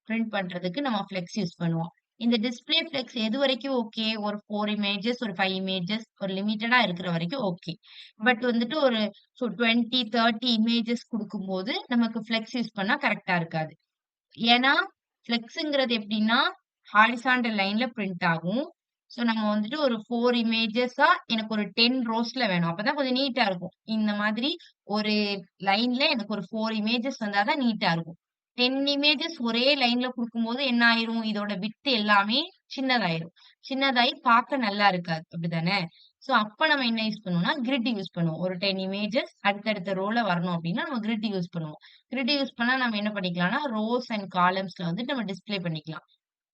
பிரிண்ட் பண்றதுக்கு நம்ம ஃப்ளெக்ஸ் யூஸ் பண்ணுவோம். இந்த டிஸ்ப்ளே ஃப்ளெக்ஸ் எதுவரைக்கும் ஓகே. ஒரு 4 இமேஜஸ், ஒரு 5 இமேஜஸ் ஒரு லிமிட்டடா இருக்கிற வரைக்கும் ஓகே. பட் வந்துட்டு ஒரு 20, 30 இமேஜஸ் குடுக்கும்போது நமக்கு ஃப்ளெக்ஸ் யூஸ் பண்ணா கரெக்ட்டா இருக்காது. ஏன்னா, ஃப்ளெக்ஸ்ங்கிறது எப்படின்னா, ஹாரிசான்டல் லைன்ல பிரிண்ட் ஆகும். சோ நம்ம வந்துட்டு ஒரு 4 இமேஜஸா எனக்கு ஒரு 10 ரோஸ்ல வேணும். அப்பதான் கொஞ்சம் நீட்டா இருக்கும். இந்த மாதிரி ஒரு லைன்ல எனக்கு ஒரு 4 இமேஜஸ் வந்தா தான் நீட்டா இருக்கும். 10 இமேஜஸ் ஒரே லைன்ல குடுக்கும்போது என்ன ஆயிரும்? இதோட விட்த் எல்லாமே சின்னதாயிரும். சின்னதாயி பார்க்க நல்லா இருக்காது. அப்படிதானே? சோ அப்ப நம்ம என்ன யூஸ் பண்ணுவோம்னா, கிரிட் யூஸ் பண்ணுவோம். ஒரு 10 இமேஜஸ் அடுத்தடுத்த ரோல வரணும் அப்படின்னா நம்ம கிரிட் யூஸ் பண்ணுவோம். கிரிட் யூஸ் பண்ணா நம்ம என்ன பண்ணிக்கலாம்னா, ரோஸ் அண்ட் காலம்ஸ்ல வந்துட்டு நம்ம டிஸ்ப்ளே பண்ணிக்கலாம்.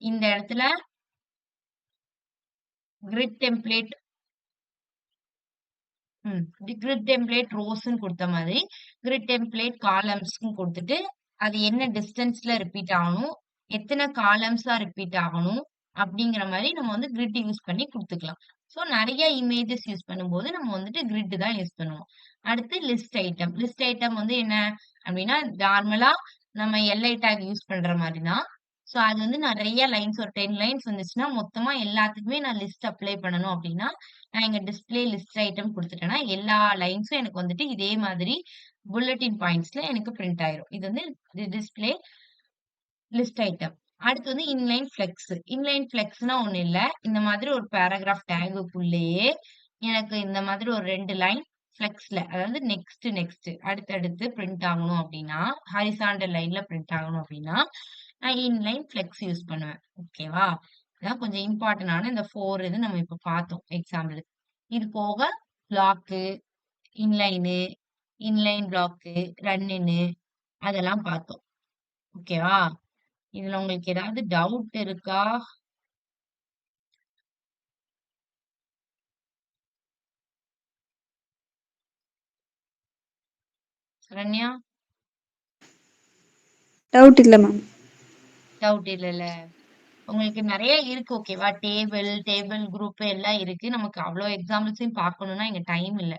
இந்த இடத்துல கிரிட் டெம்ப்ளேட் கிரிட் டெம்ப்ளேட் ரோஸ்ன்னு குடுத்த மாதிரி, கிரிட் டெம்ப்ளேட் காலம்ஸ்ன்னு குடுத்துட்டு, அது என்ன டிஸ்டன்ஸ்ல ரிப்பீட் ஆகணும், எத்தன காலம்ஸா ரிப்பீட் ஆகணும், அப்படிங்கிற மாரி நம்ம வந்து கிரிட் யூஸ் பண்ணி குடுத்துக்கலாம். சோ நெறைய இமேஜஸ் யூஸ் பண்ணும்போது நம்ம வந்துட்டு கிரிட் தான் யூஸ் பண்ணுவோம். அடுத்து லிஸ்ட் ஐட்டம். லிஸ்ட் ஐட்டம் வந்து என்ன அப்படின்னா, நார்மலா நம்ம எல்ஐ டேக் யூஸ் பண்ற மாரி தான். சோ அது வந்து நெறைய லைன்ஸ் ஒரு 10 லைன்ஸ் வந்துச்சுன்னா, மொத்தமா எல்லாத்துக்குமே நான் லிஸ்ட் அப்ளை பண்ணணும் அப்படின்னா, நான் இங்க டிஸ்ப்ளே லிஸ்ட் ஐட்டம் குடுத்துட்டேன்னா, எல்லா லைன்ஸும் எனக்கு வந்துட்டு இதே மாதிரி புல்லட்டின் பாயிண்ட்ஸ்ல எனக்கு பிரிண்ட் ஆயிரும். இது வந்து டிஸ்ப்ளே லிஸ்ட் ஐட்டம். அடுத்து வந்து இன்லைன் ஃப்ளெக்ஸ். இன்லைன் ஃப்ளெக்ஸ்னா ஒண்ணும் இல்ல. இந்த மாதிரி ஒரு பேராகிராஃப் டேகுக்குள்ளேயே எனக்கு இந்த மாதிரி ஒரு 2 லைன் ஃப்ளெக்ஸ்ல அதாவது நெக்ஸ்ட் அடுத்தடுத்து பிரிண்ட் ஆகணும் அப்படின்னா, ஹாரிசான்டல் லைன்ல பிரிண்ட் ஆகணும் அப்படின்னா, நான் இன்லைன் ஃப்ளெக்ஸ் யூஸ் பண்ணுவேன். ஓகேவா? இதான் கொஞ்சம் இம்பார்ட்டன்டான இந்த 4 இது நம்ம இப்ப பார்த்தோம் எக்ஸாம்பிளுக்கு. இது போக பிளாக்கு, இன்லைனு, இன்லைன் பிளாக்கு, ரன்னின்னு அதெல்லாம் பார்த்தோம். ஓகேவா? இதுல உங்களுக்கு ஏதாவது டவுட் இருக்கா? சரண்யா? டவுட் இல்ல மேம். டவுட் இல்லல்ல. உங்களுக்கு நெறைய இருக்கு ஓகேவா? டேபிள் குரூப் எல்லாம் இருக்கு. நமக்கு அவ்ளோ எக்ஸாம்பிள்ஸையும் பார்க்கணும்னா இங்க டைம் இல்ல.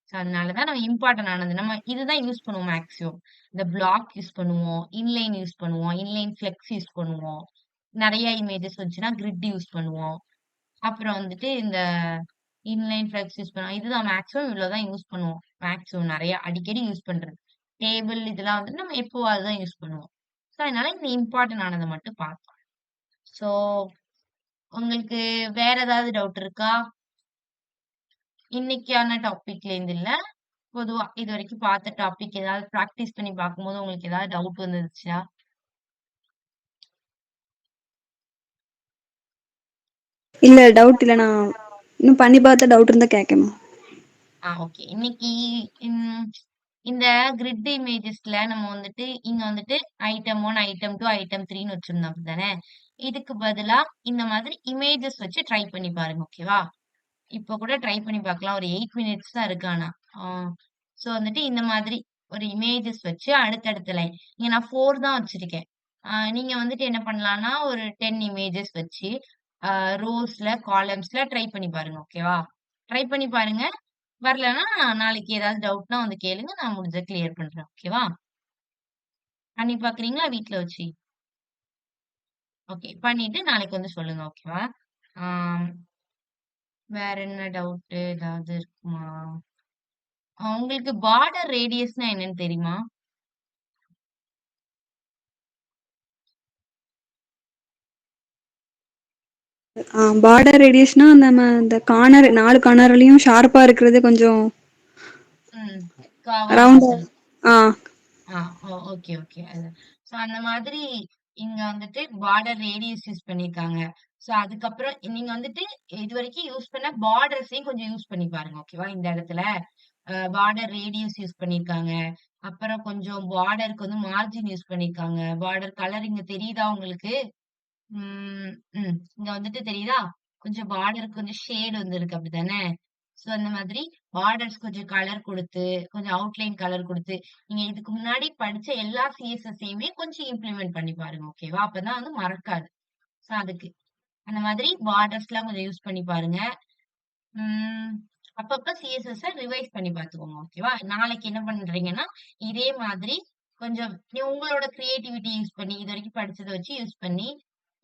சோ அதனால தான் நம்ம இம்பார்ட்டன்ட் ஆனது. நம்ம இதுதான் யூஸ் பண்ணுவோம் மேக்ஸிமம். இந்த பிளாக் யூஸ் பண்ணுவோம். இன்லைன் யூஸ் பண்ணுவோம். இன்லைன் ஃப்ளெக்ஸ் யூஸ் பண்ணுவோம். நெறைய இமேஜஸ் வந்துச்சுன்னா கிரிட் யூஸ் பண்ணுவோம். அப்புறம் வந்துட்டு இந்த இன்லைன் ஃப்ளெக்ஸ் யூஸ் பண்ணுவோம். இதுதான் மேக்ஸிமம் இவ்வளவுதான் யூஸ் பண்ணுவோம். மேக்ஸிமம் நெறைய அடிக்கடி யூஸ் பண்றது. டேபிள் இதெல்லாம் வந்து நம்ம எப்போவாது தான் யூஸ் பண்ணுவோம். சோ அதனால இந்த இம்பார்ட்டன்ட் ஆனத மட்டும் பார்த்தோம். சோ உங்களுக்கு வேற ஏதாவது டவுட் இருக்கா? இன்னைக்கான டாபிக்ல இருந்து இல்ல. பொதுவா இதுவரைக்கும் பார்த்த டாபிக் ஏதாவது பிராக்டிஸ் பண்ணி பார்க்கும்போது உங்களுக்கு ஏதாவது டவுட் வந்துருச்சா? இல்ல டவுட் இல்ல. நான் இன்னும் பண்ணி பார்த்த டவுட் இருந்தா கேட்கேன் மேம். ஓகே. இன்னைக்கு இந்த கிரிட் இமேஜஸ்ல நம்ம வந்துட்டு இங்க வந்துட்டு ஐட்டம் 1, ஐட்டம் 2, ஐட்டம் 3ன்னு வச்சிருந்தோம் அப்படிதானே? இதுக்கு பதிலா இந்த மாதிரி இமேஜஸ் வச்சு ட்ரை பண்ணி பாருங்க. ஓகேவா? இப்ப கூட ட்ரை பண்ணி பார்க்கலாம். ஒரு 8 மினிட்ஸ் தான் இருக்கு ஆனா. ஆ சோ வந்துட்டு இந்த மாதிரி ஒரு இமேஜஸ் வச்சு அடுத்தடுத்த லைன். இங்க நான் 4 தான் வச்சிருக்கேன். நீங்க வந்துட்டு என்ன பண்ணலாம்னா, ஒரு 10 இமேஜஸ் வச்சு, அ ரோஸ்ல, காலம்ஸ்ல ட்ரை பண்ணி பாருங்க. ஓகேவா? ட்ரை பண்ணி பாருங்க. வரலன்னா நாளைக்கு ஏதாவது டவுட்னா வந்து கேளுங்க. நான் முடிஞ்சா கிளியர் பண்றேன். ஓகேவா? பண்ணி பார்க்குறீங்களா வீட்ல வச்சு? ஓகே. பண்ணிட்டு நாளைக்கு வந்து சொல்லுங்க. ஓகேவா? ஆம். வேற என்ன டவுட்டு ஏதாவது இருக்குமா? உங்களுக்கு பார்டர் ரேடியஸ்னா என்னன்னு தெரியுமா? பார்டர் ரேடியஸ்னா நம்ம இந்த கார்னர் 4 கார்னர்லயும் ஷார்ப்பா இருக்கிறது கொஞ்சம் ம். காவாம ரவுண்டா. சொல்லு. ஆ ஓகே, ஓகே. அது. சோ அந்த மாதிரி இங்க வந்துட்டு பார்டர் ரேடியஸ் யூஸ் பண்ணியிருக்காங்க. சோ அதுக்கப்புறம் நீங்க வந்துட்டு இதுவரைக்கும் யூஸ் பண்ண பார்டர்ஸையும் கொஞ்சம் யூஸ் பண்ணி பாருங்க. ஓகேவா? இந்த இடத்துல பார்டர் ரேடியஸ் யூஸ் பண்ணியிருக்காங்க. அப்புறம் கொஞ்சம் பார்டருக்கு வந்து மார்ஜின் யூஸ் பண்ணியிருக்காங்க. பார்டர் கலர் இங்க தெரியுதா உங்களுக்கு? ம், இங்க வந்துட்டு தெரியுதா? கொஞ்சம் பார்டருக்கு கொஞ்சம் ஷேட் வந்திருக்கு அப்படித்தானே? சோ அந்த மாதிரி பார்டர்ஸ் கொஞ்சம் கலர் குடுத்து, கொஞ்சம் அவுட்லைன் கலர் குடுத்து, நீங்க இதுக்கு முன்னாடி படிச்ச எல்லா சிஎஸ்எஸ்ஸயுமே கொஞ்சம் இம்ப்ளிமெண்ட் பண்ணி பாருங்க. ஓகேவா? அப்பதான் வந்து மறக்காது. சோ அதுக்கு. அந்த மாதிரி பார்டர்ஸ்லாம் கொஞ்சம் யூஸ் பண்ணி பாருங்க. ம். அப்பப்ப சிஎஸ்எஸ்ஸ ரிவைஸ் பண்ணி பார்த்துக்கோங்க. ஓகேவா? நாளைக்கு என்ன பண்றீங்கன்னா, இதே மாதிரி கொஞ்சம் உங்களோட கிரியேட்டிவிட்டி யூஸ் பண்ணி, இதுவரைக்கும் படிச்சத வச்சு யூஸ் பண்ணி,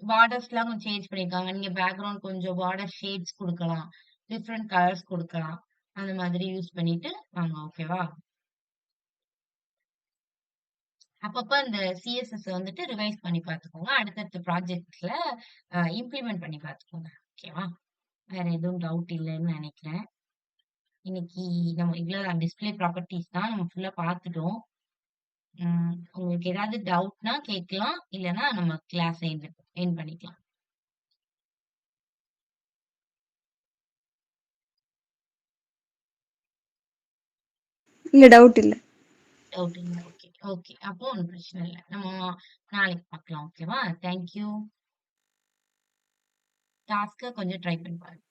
பார்டர்ஸ்லாம் கொஞ்சம் சேஞ்ச் பண்ணியிருக்காங்க. நீங்க பேக்கிரவுண்ட் கொஞ்சம் பார்டர் ஷேட்ஸ் குடுக்கலாம். டிஃபரெண்ட் கலர்ஸ் குடுக்கலாம். அந்த மாதிரி யூஸ் பண்ணிட்டு வாங்க. ஓகேவா? அப்பப்ப இந்த சிஎஸ்எஸ் வந்துட்டு ரிவைஸ் பண்ணி பார்த்துக்கோங்க. அடுத்தடுத்த ப்ராஜெக்ட்ஸ்ல இம்ப்ளிமெண்ட் பண்ணி பார்த்துக்கோங்க. ஓகேவா? வேற எதுவும் டவுட் இல்லன்னு நெனைக்கிறேன். இன்னைக்கு நம்ம இவ்வளவுதான் டிஸ்ப்ளே ப்ராப்பர்ட்டீஸ் தான் நம்ம ஃபுல்லா பார்த்துட்டோம். உங்களுக்கு ஏதாவது டவுட்னா கேட்கலாம். இல்லன்னா நம்ம கிளாஸ் எண்ட் பண்ணிக்கலாம். இல்ல டவுட் இல்ல. டவுட் இல்ல. Okay, okay. அப்போ ஒண்ணும் பிரச்சனை இல்ல. நம்ம நாளைக்கு பார்க்கலாம். ஓகேவா? Thank you. டாஸ்க்க கொஞ்சம் ட்ரை பண்ணி பாருங்க.